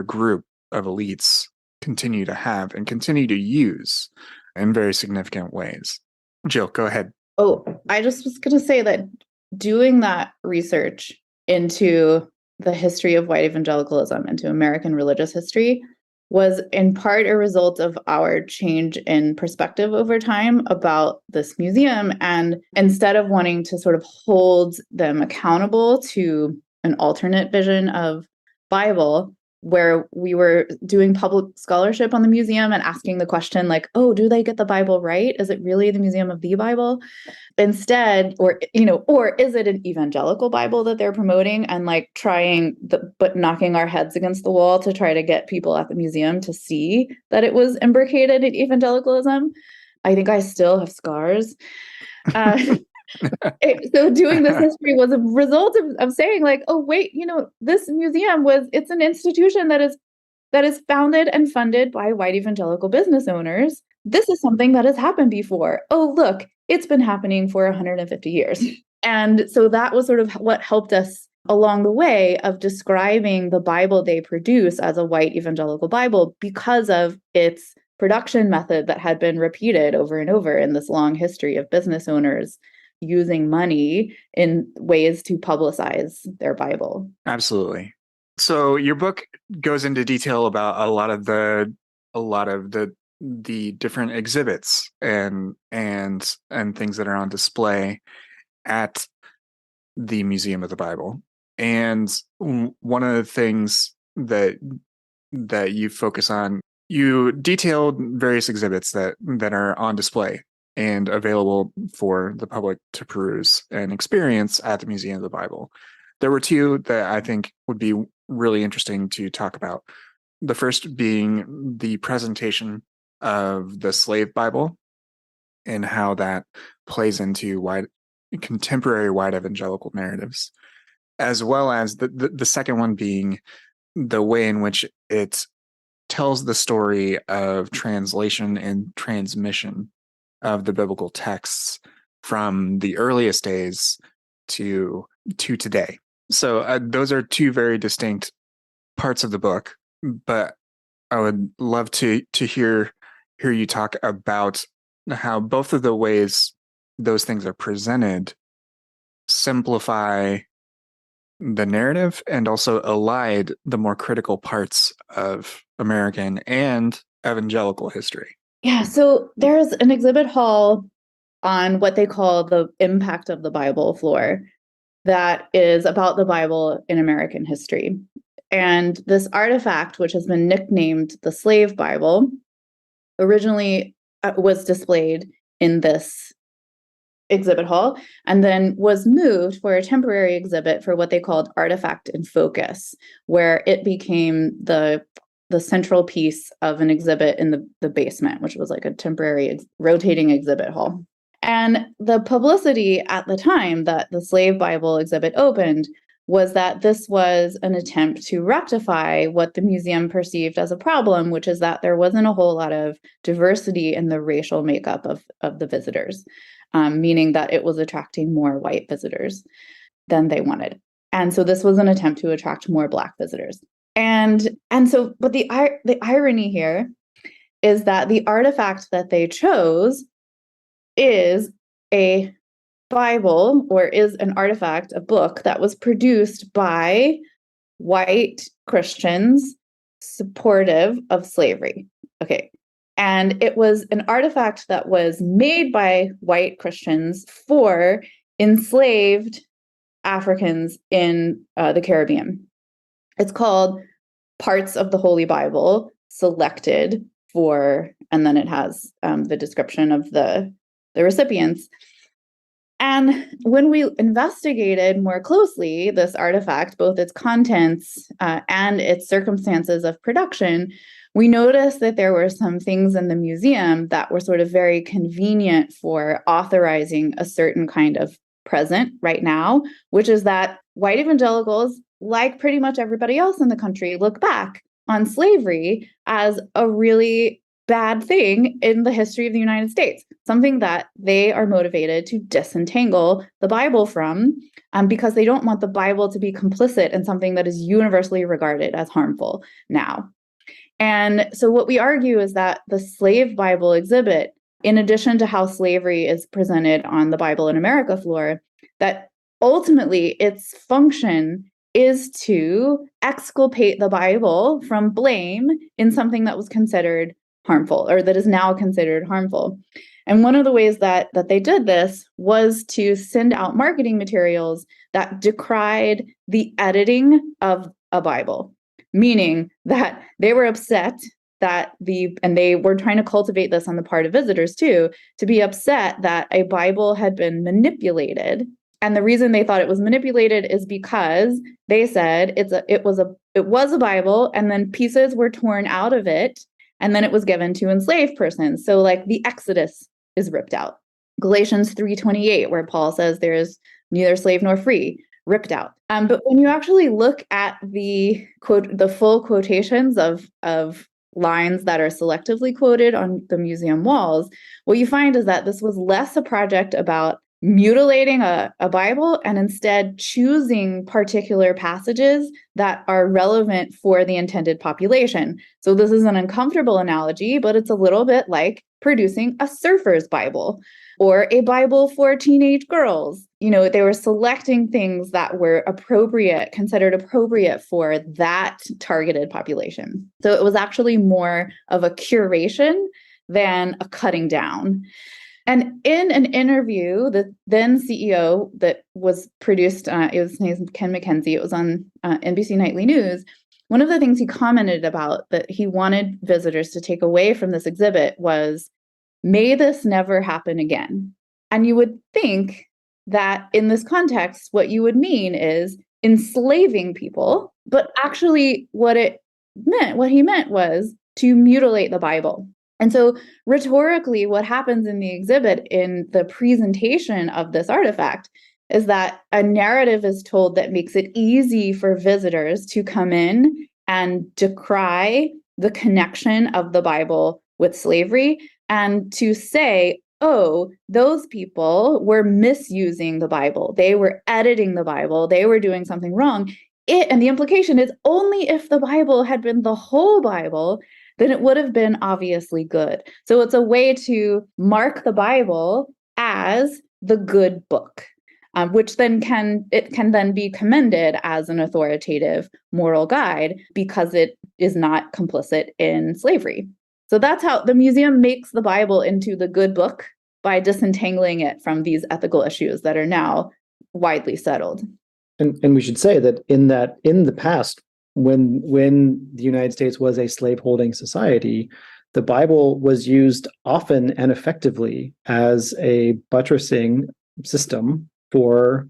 group of elites continue to have and continue to use in very significant ways. Jill, go ahead. Oh, I just was going to say that doing that research into the history of white evangelicalism, into American religious history, was in part a result of our change in perspective over time about this museum. And instead of wanting to sort of hold them accountable to an alternate vision of Bible, where we were doing public scholarship on the museum and asking the question like, oh, do they get the Bible right? Is it really the Museum of the Bible? Instead, or is it an evangelical Bible that they're promoting, and like but knocking our heads against the wall to try to get people at the museum to see that it was imbricated in evangelicalism? I think I still have scars. So doing this history was a result of saying like, oh, wait, this museum it's an institution that is founded and funded by white evangelical business owners. This is something that has happened before. Oh, look, it's been happening for 150 years. And so that was sort of what helped us along the way of describing the Bible they produce as a white evangelical Bible, because of its production method that had been repeated over and over in this long history of business owners using money in ways to publicize their Bible. Absolutely. So your book goes into detail about a lot of the different exhibits and things that are on display at the Museum of the Bible. And one of the things that you focus on, you detailed various exhibits that are on display and available for the public to peruse and experience at the Museum of the Bible. There were two that I think would be really interesting to talk about. The first being the presentation of the slave Bible and how that plays into contemporary white evangelical narratives, as well as the second one being the way in which it tells the story of translation and transmission of the biblical texts from the earliest days to today. So those are two very distinct parts of the book, but I would love to hear you talk about how both of the ways those things are presented simplify the narrative and also allied the more critical parts of American and evangelical history. Yeah, so there's an exhibit hall on what they call the impact of the Bible floor that is about the Bible in American history. And this artifact, which has been nicknamed the Slave Bible, originally was displayed in this exhibit hall and then was moved for a temporary exhibit for what they called Artifact in Focus, where it became the central piece of an exhibit in the basement, which was like a temporary rotating exhibit hall. And the publicity at the time that the Slave Bible exhibit opened was that this was an attempt to rectify what the museum perceived as a problem, which is that there wasn't a whole lot of diversity in the racial makeup of the visitors, meaning that it was attracting more white visitors than they wanted. And so this was an attempt to attract more Black visitors. But the irony here is that the artifact that they chose is a Bible, or is an artifact, a book that was produced by white Christians supportive of slavery. Okay. And it was an artifact that was made by white Christians for enslaved Africans in the Caribbean. It's called Parts of the Holy Bible Selected for, and then it has the description of the recipients. And when we investigated more closely this artifact, both its contents and its circumstances of production, we noticed that there were some things in the museum that were sort of very convenient for authorizing a certain kind of present right now, which is that white evangelicals, like pretty much everybody else in the country, look back on slavery as a really bad thing in the history of the United States, something that they are motivated to disentangle the Bible from, because they don't want the Bible to be complicit in something that is universally regarded as harmful now. And so what we argue is that the Slave Bible exhibit, in addition to how slavery is presented on the Bible in America floor, that ultimately its function is to exculpate the Bible from blame in something that was considered harmful, or that is now considered harmful. And one of the ways that they did this was to send out marketing materials that decried the editing of a Bible, meaning that they were upset that and they were trying to cultivate this on the part of visitors too, to be upset that a Bible had been manipulated. And the reason they thought it was manipulated is because they said it was a Bible, and then pieces were torn out of it, and then it was given to enslaved persons. So like the Exodus is ripped out. Galatians 3:28, where Paul says there is neither slave nor free, ripped out. But when you actually look at the full quotations of lines that are selectively quoted on the museum walls, what you find is that this was less a project about mutilating a Bible and instead choosing particular passages that are relevant for the intended population. So this is an uncomfortable analogy, but it's a little bit like producing a surfer's Bible or a Bible for teenage girls. You know, they were selecting things that were considered appropriate for that targeted population. So it was actually more of a curation than a cutting down. And in an interview, the then CEO that was produced, his name is Ken McKenzie, it was on NBC Nightly News. One of the things he commented about that he wanted visitors to take away from this exhibit was, may this never happen again. And you would think that in this context, what you would mean is enslaving people, but actually what he meant was to mutilate the Bible. And so rhetorically, what happens in the exhibit in the presentation of this artifact is that a narrative is told that makes it easy for visitors to come in and decry the connection of the Bible with slavery and to say, oh, those people were misusing the Bible. They were editing the Bible. They were doing something wrong. And the implication is only if the Bible had been the whole Bible, then it would have been obviously good. So it's a way to mark the Bible as the good book. which then can then be commended as an authoritative moral guide because it is not complicit in slavery. So that's how the museum makes the Bible into the good book, by disentangling it from these ethical issues that are now widely settled. And we should say that in the past, when the United States was a slaveholding society, the Bible was used often and effectively as a buttressing system for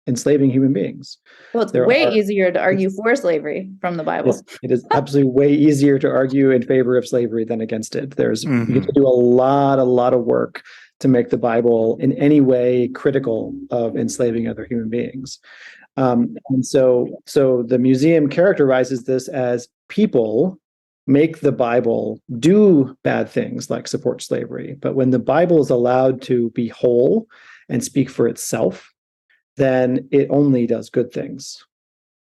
enslaving human beings. Well, it's way easier to argue for slavery from the Bible. Yes, it is absolutely way easier to argue in favor of slavery than against it. You get to do a lot of work to make the Bible in any way critical of enslaving other human beings. And so the museum characterizes this as people make the Bible do bad things like support slavery. But when the Bible is allowed to be whole and speak for itself, then it only does good things.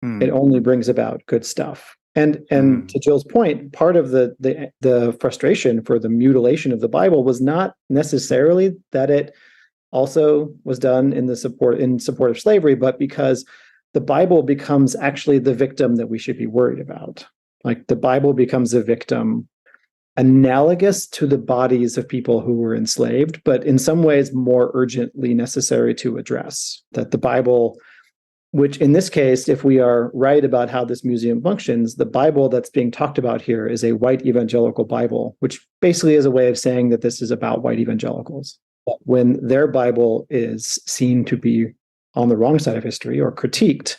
It only brings about good stuff. And to Jill's point, part of the frustration for the mutilation of the Bible was not necessarily that it also was done in support of slavery, but because the Bible becomes actually the victim that we should be worried about. Like the Bible becomes a victim analogous to the bodies of people who were enslaved, but in some ways more urgently necessary to address. That the Bible, which in this case, if we are right about how this museum functions, the Bible that's being talked about here is a white evangelical Bible, which basically is a way of saying that this is about white evangelicals. But when their Bible is seen to be on the wrong side of history or critiqued,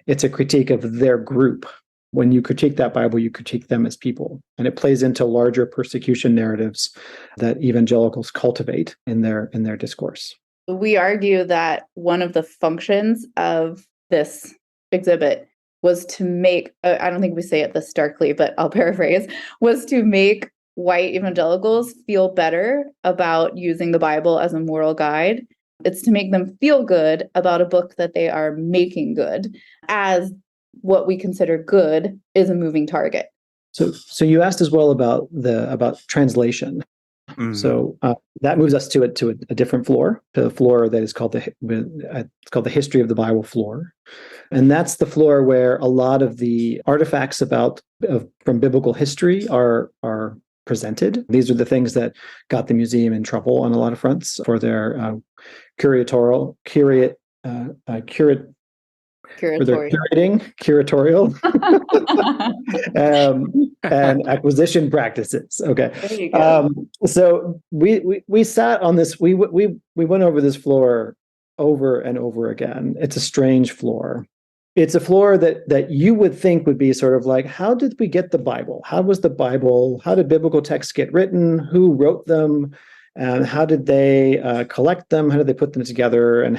it's a critique of their group. When you critique that Bible, you critique them as people. And it plays into larger persecution narratives that evangelicals cultivate in their discourse. We argue that one of the functions of this exhibit was to make, I don't think we say it this starkly, but I'll paraphrase, was to make white evangelicals feel better about using the Bible as a moral guide. It's to make them feel good about a book that they are making good, as what we consider good is a moving target. So you asked as well about translation. Mm-hmm. So that moves us to a different floor, to the floor that is called the History of the Bible floor, and that's the floor where a lot of the artifacts from biblical history are presented. These are the things that got the museum in trouble on a lot of fronts for their curatorial and acquisition practices. Okay. There you go. So we sat on this. We went over this floor over and over again. It's a strange floor. It's a floor that you would think would be sort of like, how did we get the Bible? How did biblical texts get written? Who wrote them? And how did they collect them? How did they put them together? And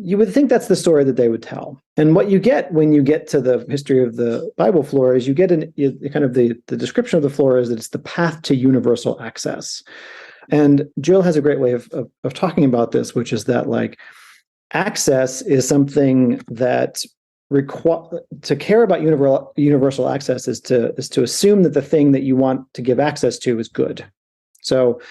you would think that's the story that they would tell. And what you get when you get to the History of the Bible floor is you get the description of the floor is that it's the path to universal access. And Jill has a great way of talking about this, which is that like access is something that to care about universal access is to assume that the thing that you want to give access to is good. So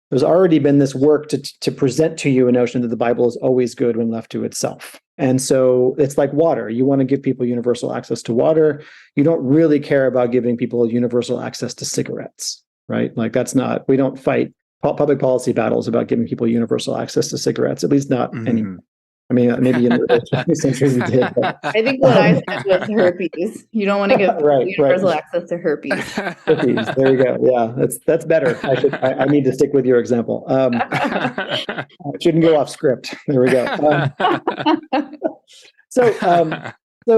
there's already been this work to present to you a notion that the Bible is always good when left to itself. And so it's like water. You want to give people universal access to water. You don't really care about giving people universal access to cigarettes, right? Like we don't fight public policy battles about giving people universal access to cigarettes, at least not anymore. I mean, maybe in the 20th century we did. But, I think what I said was herpes. You don't want to give universal access to herpes. Herpes. There you go. Yeah, that's better. I need to stick with your example. I shouldn't go off script. There we go. So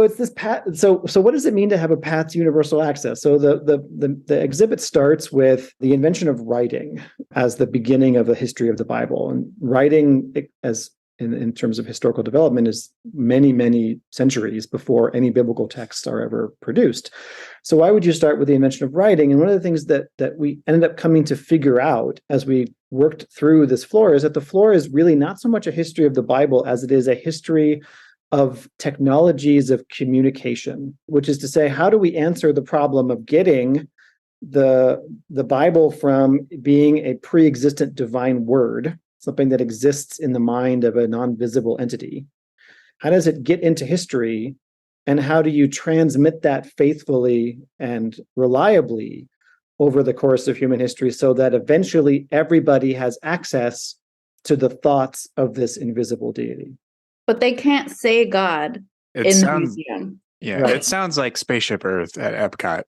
it's this path. So what does it mean to have a path to universal access? So the exhibit starts with the invention of writing as the beginning of the history of the Bible, and writing as in terms of historical development is many, many centuries before any biblical texts are ever produced. So why would you start with the invention of writing? And one of the things that we ended up coming to figure out as we worked through this floor is that the floor is really not so much a history of the Bible as it is a history of technologies of communication, which is to say, how do we answer the problem of getting the Bible from being a pre-existent divine word something that exists in the mind of a non-visible entity, how does it get into history, and how do you transmit that faithfully and reliably over the course of human history so that eventually everybody has access to the thoughts of this invisible deity? But they can't say God in the museum. Yeah, right. It sounds like Spaceship Earth at Epcot.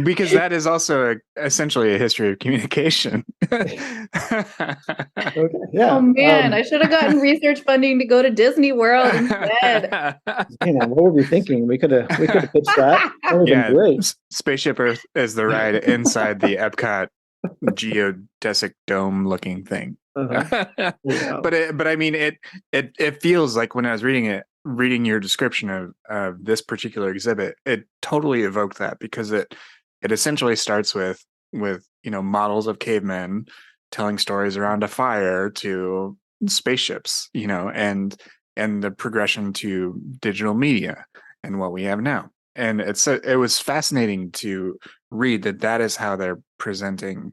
Because that is also essentially a history of communication. Okay, yeah. Oh man, I should have gotten research funding to go to Disney World instead. Man, what were we thinking? We could have pitched that. That would have been great. Spaceship Earth is the ride inside the Epcot geodesic dome looking thing. Yeah. But I mean it feels like when I was reading your description of this particular exhibit, it totally evoked that, because it essentially starts with models of cavemen telling stories around a fire to spaceships, and the progression to digital media and what we have now. And it was fascinating to read that is how they're presenting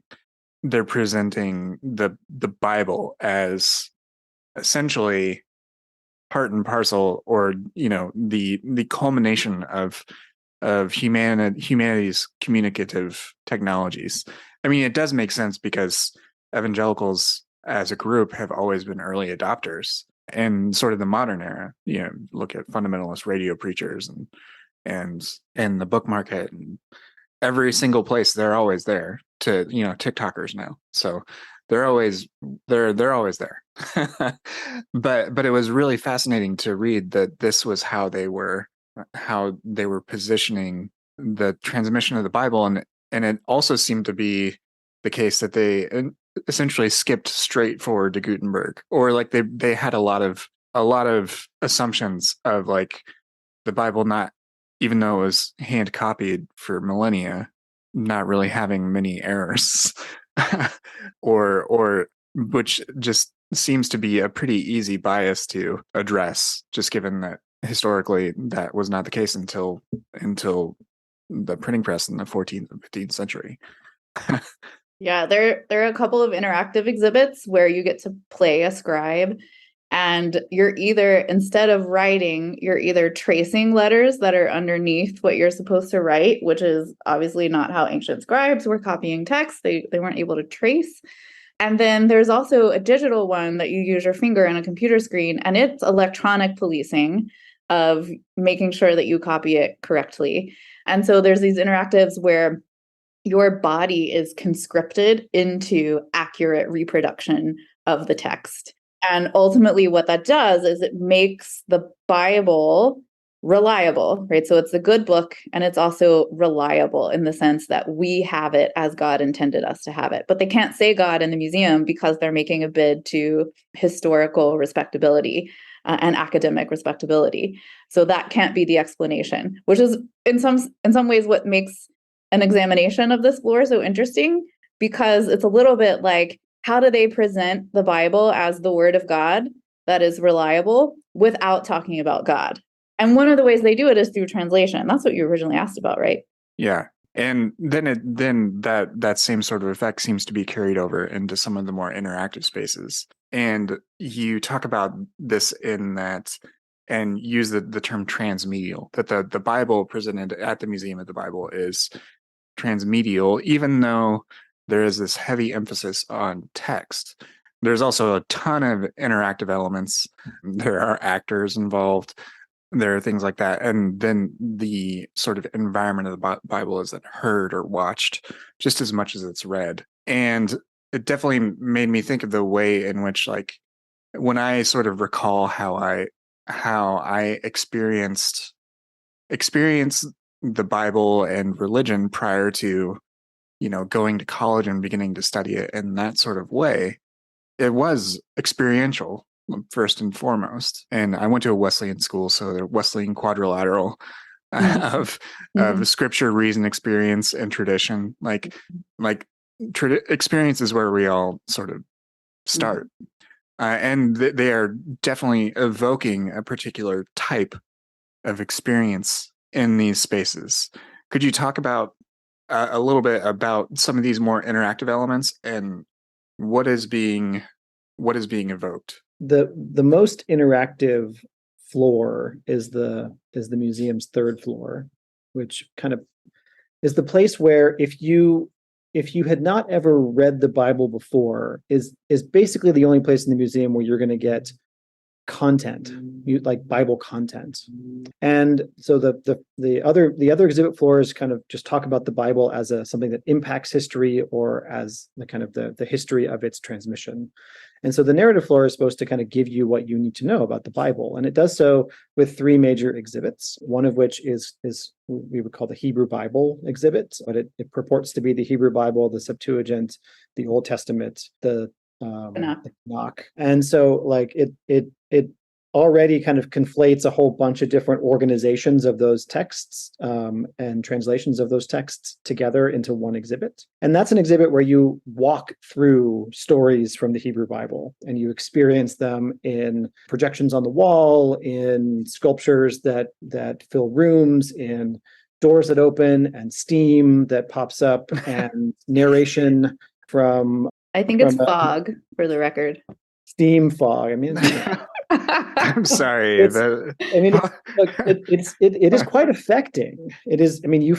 the Bible as essentially part and parcel, or the culmination of humanity's communicative technologies. I mean, it does make sense because evangelicals as a group have always been early adopters in sort of the modern era. Look at fundamentalist radio preachers and the book market, and every single place they're always there. To TikTokers now, so they're always there. but it was really fascinating to read that this was how they were positioning the transmission of the Bible, and it also seemed to be the case that they essentially skipped straight forward to Gutenberg, or like they had a lot of assumptions of like the Bible, not, even though it was hand copied for millennia, not really having many errors, or which just seems to be a pretty easy bias to address, just given that historically that was not the case until the printing press in the 14th and 15th century. Yeah, there are a couple of interactive exhibits where you get to play a scribe, and you're either, instead of writing, you're either tracing letters that are underneath what you're supposed to write, which is obviously not how ancient scribes were copying text. They weren't able to trace. And then there's also a digital one that you use your finger on a computer screen, and it's electronic policing of making sure that you copy it correctly. And so there's these interactives where your body is conscripted into accurate reproduction of the text. And ultimately what that does is it makes the Bible reliable, right? So it's a good book, and it's also reliable in the sense that we have it as God intended us to have it. But they can't say God in the museum because they're making a bid to historical respectability and academic respectability. So that can't be the explanation, which is in some ways what makes an examination of this floor so interesting, because it's a little bit like, how do they present the Bible as the word of God that is reliable without talking about God? And one of the ways they do it is through translation. That's what you originally asked about, right? Yeah. And then that same sort of effect seems to be carried over into some of the more interactive spaces. And you talk about this in that, and use the term transmedial, that the Bible presented at the Museum of the Bible is transmedial, even though there is this heavy emphasis on text. There's also a ton of interactive elements. There are actors involved. There are things like that. And then the sort of environment of the Bible is then heard or watched just as much as it's read. And it definitely made me think of the way in which, like, when I sort of recall how I experienced the Bible and religion prior to, going to college and beginning to study it in that sort of way, it was experiential first and foremost. And I went to a Wesleyan school, so the Wesleyan quadrilateral of scripture, reason, experience, and tradition. Experience is where we all sort of start. And they are definitely evoking a particular type of experience in these spaces. Could you talk about a little bit about some of these more interactive elements and What is being evoked? The most interactive floor is the museum's third floor, which kind of is the place where if you had not ever read the Bible before, is basically the only place in the museum where you're going to get content, like Bible content. And so the other exhibit floors kind of just talk about the Bible as something that impacts history, or as the kind of the history of its transmission. And so the narrative floor is supposed to kind of give you what you need to know about the Bible. And it does so with three major exhibits, one of which is we would call the Hebrew Bible exhibit, but it purports to be the Hebrew Bible, the Septuagint, the Old Testament, the Tanakh. And so like it already kind of conflates a whole bunch of different organizations of those texts and translations of those texts together into one exhibit. And that's an exhibit where you walk through stories from the Hebrew Bible and you experience them in projections on the wall, in sculptures that fill rooms, in doors that open and steam that pops up and narration from... I think it's fog, for the record. Steam fog. I mean, I'm sorry. It is quite affecting. It is. I mean, you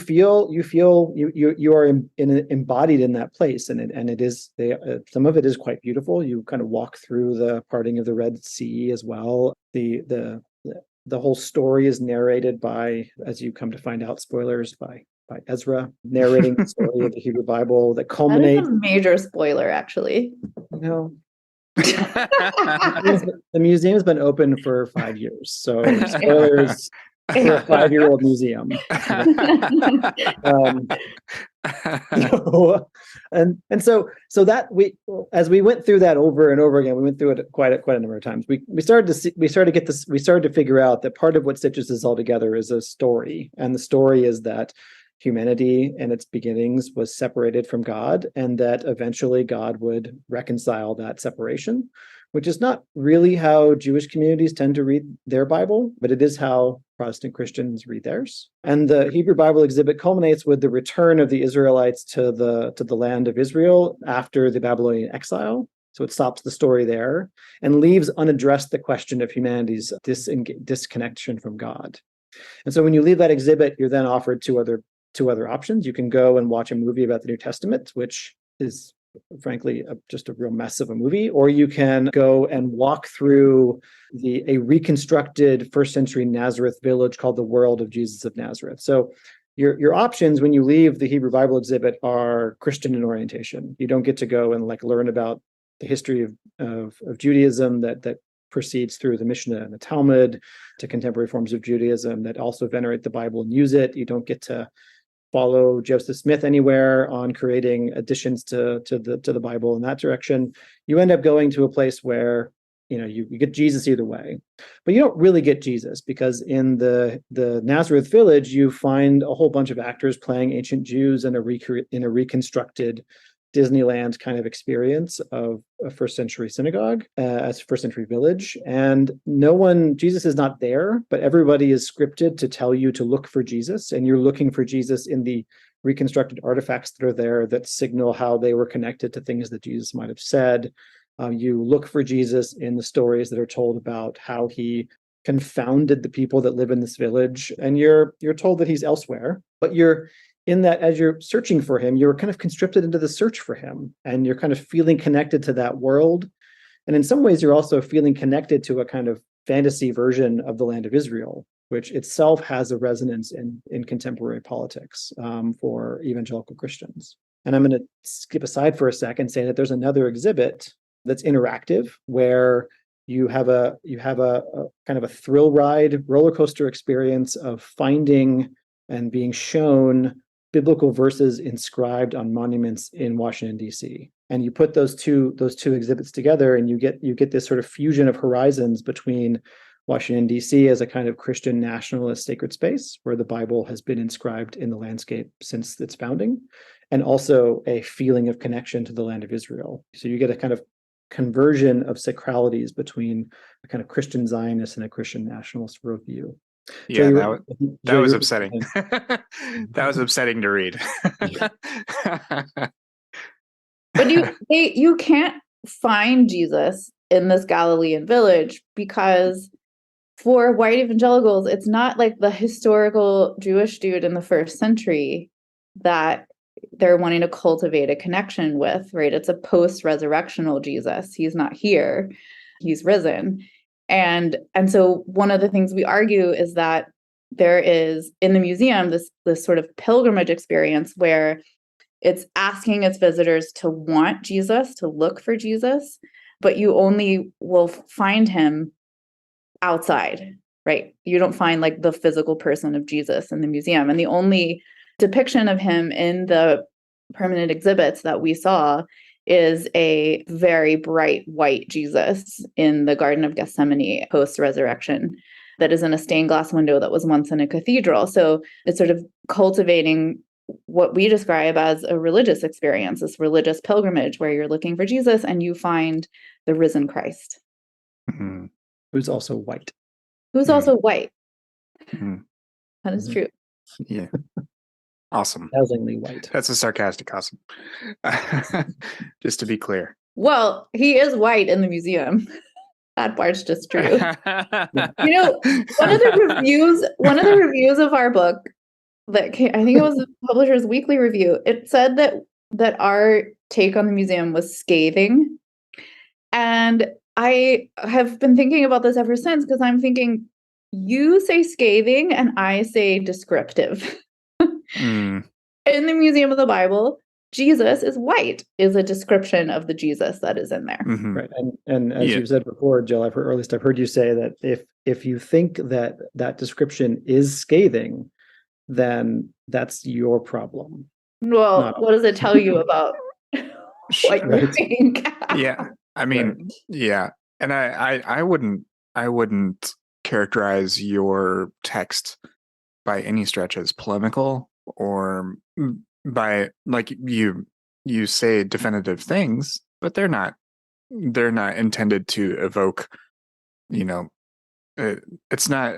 are embodied in that place, and it is. Some of it is quite beautiful. You kind of walk through the parting of the Red Sea as well. The whole story is narrated by, as you come to find out, spoilers, by Ezra, narrating the story of the Hebrew Bible that culminates. That is a major spoiler, actually. No. The museum's been open for 5 years, so spoilers for a 5-year-old museum. And so that as we went through that over and over again, we went through it quite a number of times. We started to figure out that part of what stitches this all together is a story, and the story is that humanity in its beginnings was separated from God, and that eventually God would reconcile that separation, which is not really how Jewish communities tend to read their Bible, but it is how Protestant Christians read theirs. And the Hebrew Bible exhibit culminates with the return of the Israelites to the land of Israel after the Babylonian exile. So it stops the story there and leaves unaddressed the question of humanity's disconnection from God. And so when you leave that exhibit, you're then offered two other options. You can go and watch a movie about the New Testament, which is frankly just a real mess of a movie, or you can go and walk through a reconstructed first century Nazareth village called the World of Jesus of Nazareth. So your options when you leave the Hebrew Bible exhibit are Christian in orientation. You don't get to go and like learn about the history of Judaism that proceeds through the Mishnah and the Talmud, to contemporary forms of Judaism that also venerate the Bible and use it. You don't get to follow Joseph Smith anywhere on creating additions to the Bible in that direction. You end up going to a place where you get Jesus either way, but you don't really get Jesus, because in the Nazareth village you find a whole bunch of actors playing ancient Jews in a reconstructed Disneyland kind of experience of a first century synagogue, as first century village. And Jesus is not there, but everybody is scripted to tell you to look for Jesus. And you're looking for Jesus in the reconstructed artifacts that are there that signal how they were connected to things that Jesus might have said. You look for Jesus in the stories that are told about how he confounded the people that live in this village. And you're told that he's elsewhere, but in that, as you're searching for him, you're kind of conscripted into the search for him, and you're kind of feeling connected to that world. And in some ways, you're also feeling connected to a kind of fantasy version of the land of Israel, which itself has a resonance in contemporary politics for evangelical Christians. And I'm going to skip aside for a second and say that there's another exhibit that's interactive, where you have a kind of a thrill ride roller coaster experience of finding and being shown biblical verses inscribed on monuments in Washington, D.C. And you put those two exhibits together, and you get this sort of fusion of horizons between Washington, D.C. as a kind of Christian nationalist sacred space where the Bible has been inscribed in the landscape since its founding, and also a feeling of connection to the land of Israel. So you get a kind of conversion of sacralities between a kind of Christian Zionist and a Christian nationalist worldview. Yeah, that was upsetting. That was upsetting to read. But But you can't find Jesus in this Galilean village because for white evangelicals, it's not like the historical Jewish dude in the first century that they're wanting to cultivate a connection with, right? It's a post-resurrectional Jesus. He's not here. He's risen. And so one of the things we argue is that there is in the museum this sort of pilgrimage experience where it's asking its visitors to want Jesus, to look for Jesus, but you only will find him outside, right? You don't find like the physical person of Jesus in the museum. And the only depiction of him in the permanent exhibits that we saw is a very bright white Jesus in the Garden of Gethsemane post-resurrection that is in a stained glass window that was once in a cathedral. So it's sort of cultivating what we describe as a religious experience, this religious pilgrimage where you're looking for Jesus and you find the risen Christ. Mm-hmm. Who's also white. Who's also white. Mm-hmm. That is true. Yeah. Awesome. Dazzlingly white. That's a sarcastic awesome. Just to be clear. Well, he is white in the museum. That part's just true. You know, one of the reviews of our book that came, I think it was the Publisher's Weekly review, it said that our take on the museum was scathing. And I have been thinking about this ever since because I'm thinking, you say scathing and I say descriptive. In the Museum of the Bible, Jesus is white is a description of the Jesus that is in there. Mm-hmm. Right. And as you've said before, Jill, or at least I've heard you say that if you think that description is scathing, then that's your problem. Well, what does it tell you about what you think? Yeah. I mean, yeah. And I wouldn't characterize your text by any stretch as polemical or by like you say definitive things, but they're not intended to evoke, it's not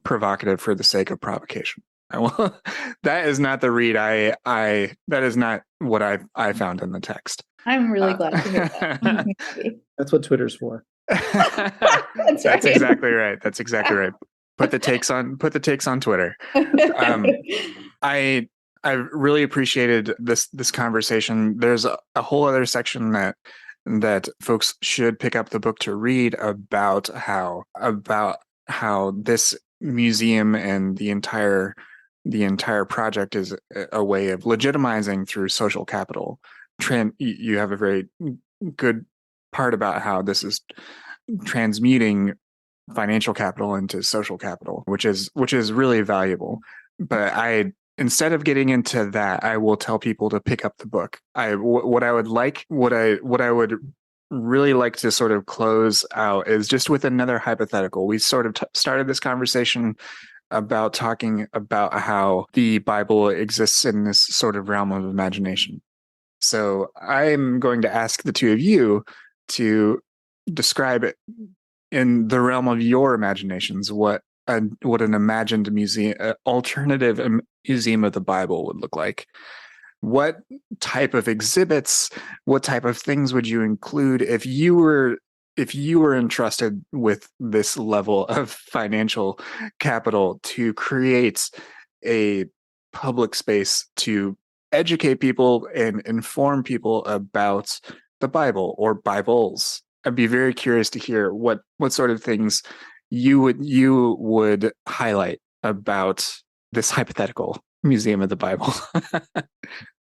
provocative for the sake of provocation. That is not the read that is not what I found in the text. I'm really glad to hear that. That's what Twitter's for. That's exactly right. That's exactly right. Put the takes on Twitter. I really appreciated this conversation. There's a whole other section that folks should pick up the book to read about how this museum and the entire project is a way of legitimizing through social capital. You have a very good part about how this is transmuting financial capital into social capital, which is really valuable. But instead of getting into that, I will tell people to pick up the book. What I would really like to sort of close out is just with another hypothetical. We sort of started this conversation about talking about how the Bible exists in this sort of realm of imagination. So I'm going to ask the two of you to describe it in the realm of your imaginations, what an imagined museum, alternative museum of the Bible would look like. What type of exhibits, what type of things would you include if you were entrusted with this level of financial capital to create a public space to educate people and inform people about the Bible or Bibles? I'd be very curious to hear what sort of things you would highlight about this hypothetical museum of the Bible.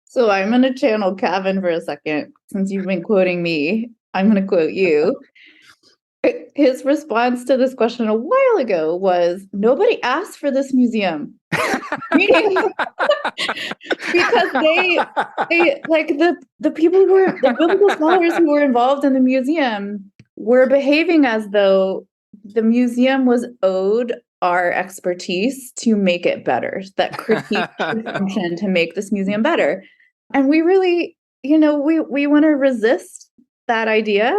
So I'm going to channel Cavon for a second. Since you've been quoting me, I'm going to quote you. His response to this question a while ago was, nobody asked for this museum. Meaning, because they like the people who were the biblical scholars who were involved in the museum were behaving as though the museum was owed our expertise to make it better, that critique function to make this museum better. And we really, we want to resist that idea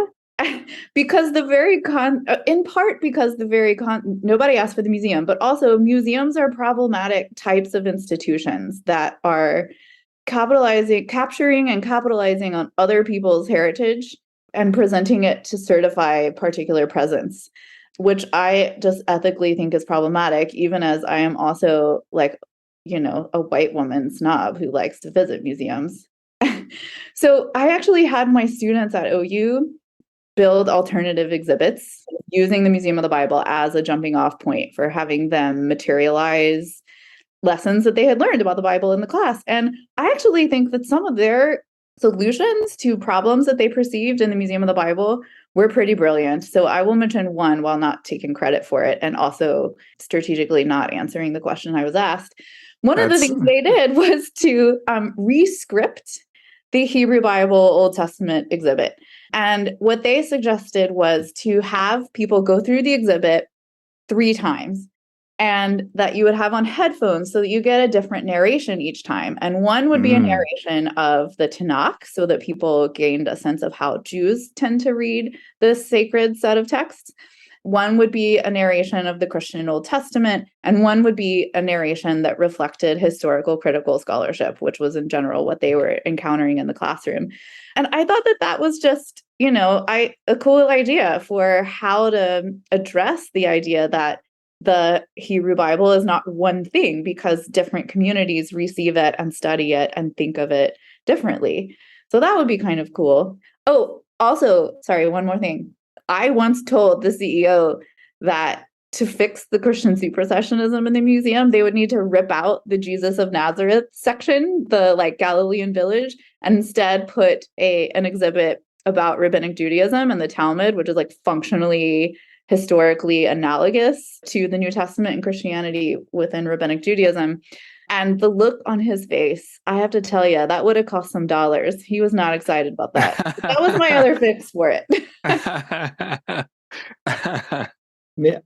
because in part because nobody asked for the museum, but also museums are problematic types of institutions that are capturing and capitalizing on other people's heritage and presenting it to certify particular presence, which I just ethically think is problematic, even as I am also like, a white woman snob who likes to visit museums. So I actually had my students at OU build alternative exhibits using the Museum of the Bible as a jumping off point for having them materialize lessons that they had learned about the Bible in the class. And I actually think that some of their solutions to problems that they perceived in the Museum of the Bible were pretty brilliant. So I will mention one while not taking credit for it and also strategically not answering the question I was asked. One of the things they did was to re-script the Hebrew Bible Old Testament exhibit. And what they suggested was to have people go through the exhibit 3 times, and that you would have on headphones so that you get a different narration each time. And one would be a narration of the Tanakh so that people gained a sense of how Jews tend to read this sacred set of texts. One would be a narration of the Christian Old Testament, and one would be a narration that reflected historical critical scholarship, which was in general what they were encountering in the classroom. And I thought that that was just, a cool idea for how to address the idea that the Hebrew Bible is not one thing, because different communities receive it and study it and think of it differently. So that would be kind of cool. Oh, also, sorry, one more thing. I once told the CEO that to fix the Christian supersessionism in the museum, they would need to rip out the Jesus of Nazareth section, the Galilean village, and instead put an exhibit about rabbinic Judaism and the Talmud, which is functionally historically analogous to the New Testament and Christianity within rabbinic Judaism. And the look on his face, I have to tell you, that would have cost some dollars. He was not excited about that. That was my other fix for it.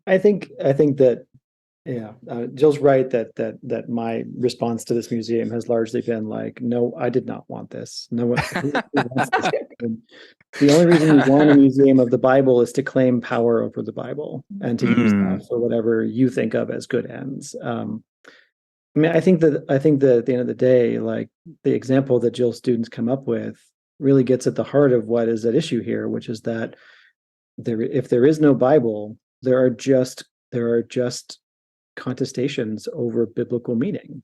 I think that Jill's right that my response to this museum has largely been no, I did not want this. No one wants this. The only reason you want a museum of the Bible is to claim power over the Bible and to use that for whatever you think of as good ends. I think that at the end of the day, the example that Jill's students come up with really gets at the heart of what is at issue here, which is that if there is no Bible, there are just contestations over biblical meaning.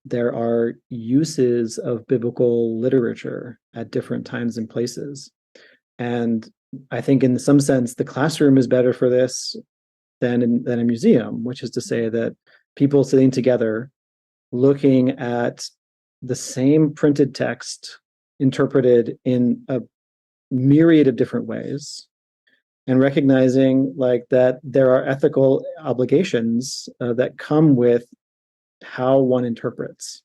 There are uses of biblical literature at different times and places. And I think in some sense, the classroom is better for this than a museum, which is to say that people sitting together, looking at the same printed text interpreted in a myriad of different ways, and recognizing that there are ethical obligations that come with how one interprets,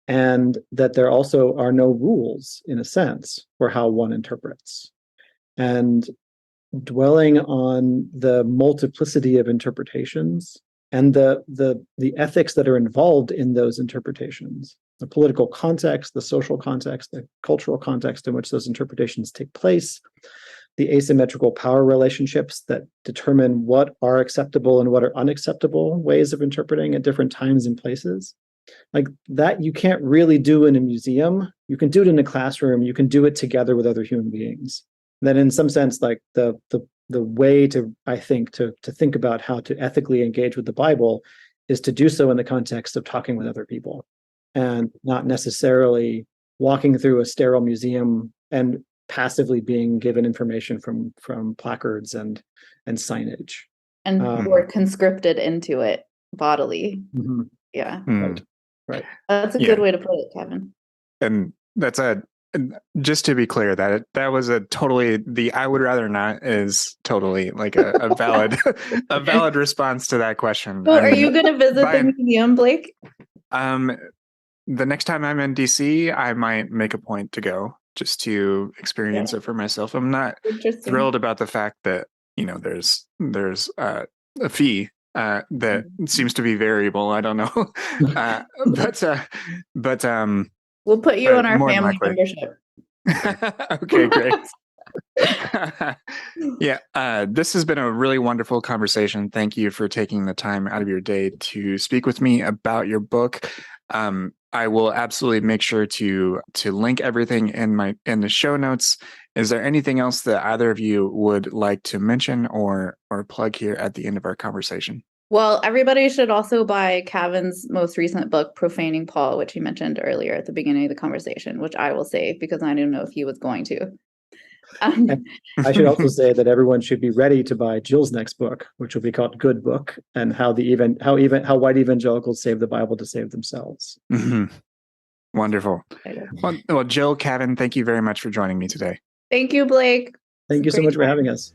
and that there also are no rules, in a sense, for how one interprets. And dwelling on the multiplicity of interpretations and the ethics that are involved in those interpretations, the political context, the social context, the cultural context in which those interpretations take place, the asymmetrical power relationships that determine what are acceptable and what are unacceptable ways of interpreting at different times and places. That you can't really do in a museum. You can do it in a classroom. You can do it together with other human beings. Then in some sense, the way to think about how to ethically engage with the Bible is to do so in the context of talking with other people, and not necessarily walking through a sterile museum and passively being given information from placards and signage. And or conscripted into it bodily. Yeah. Right. That's a good way to put it, Kevin. And that's just to be clear, that was the I would rather not is totally a valid a valid response to that question. Well, are you going to visit the museum, Blake? The next time I'm in DC, I might make a point to go just to experience it for myself. I'm not thrilled about the fact that there's a fee that seems to be variable. I don't know, but we'll put you on our family membership. Okay, great. This has been a really wonderful conversation. Thank you for taking the time out of your day to speak with me about your book. I will absolutely make sure to link everything in the show notes. Is there anything else that either of you would like to mention or plug here at the end of our conversation? Well, everybody should also buy Cavon's most recent book, Profaning Paul, which he mentioned earlier at the beginning of the conversation, which I will save because I didn't know if he was going to. I should also say that everyone should be ready to buy Jill's next book, which will be called Good Book, and how white evangelicals save the Bible to save themselves. Mm-hmm. Wonderful. Well, Jill, Cavon, thank you very much for joining me today. Thank you, Blake. Thank you so much for having us.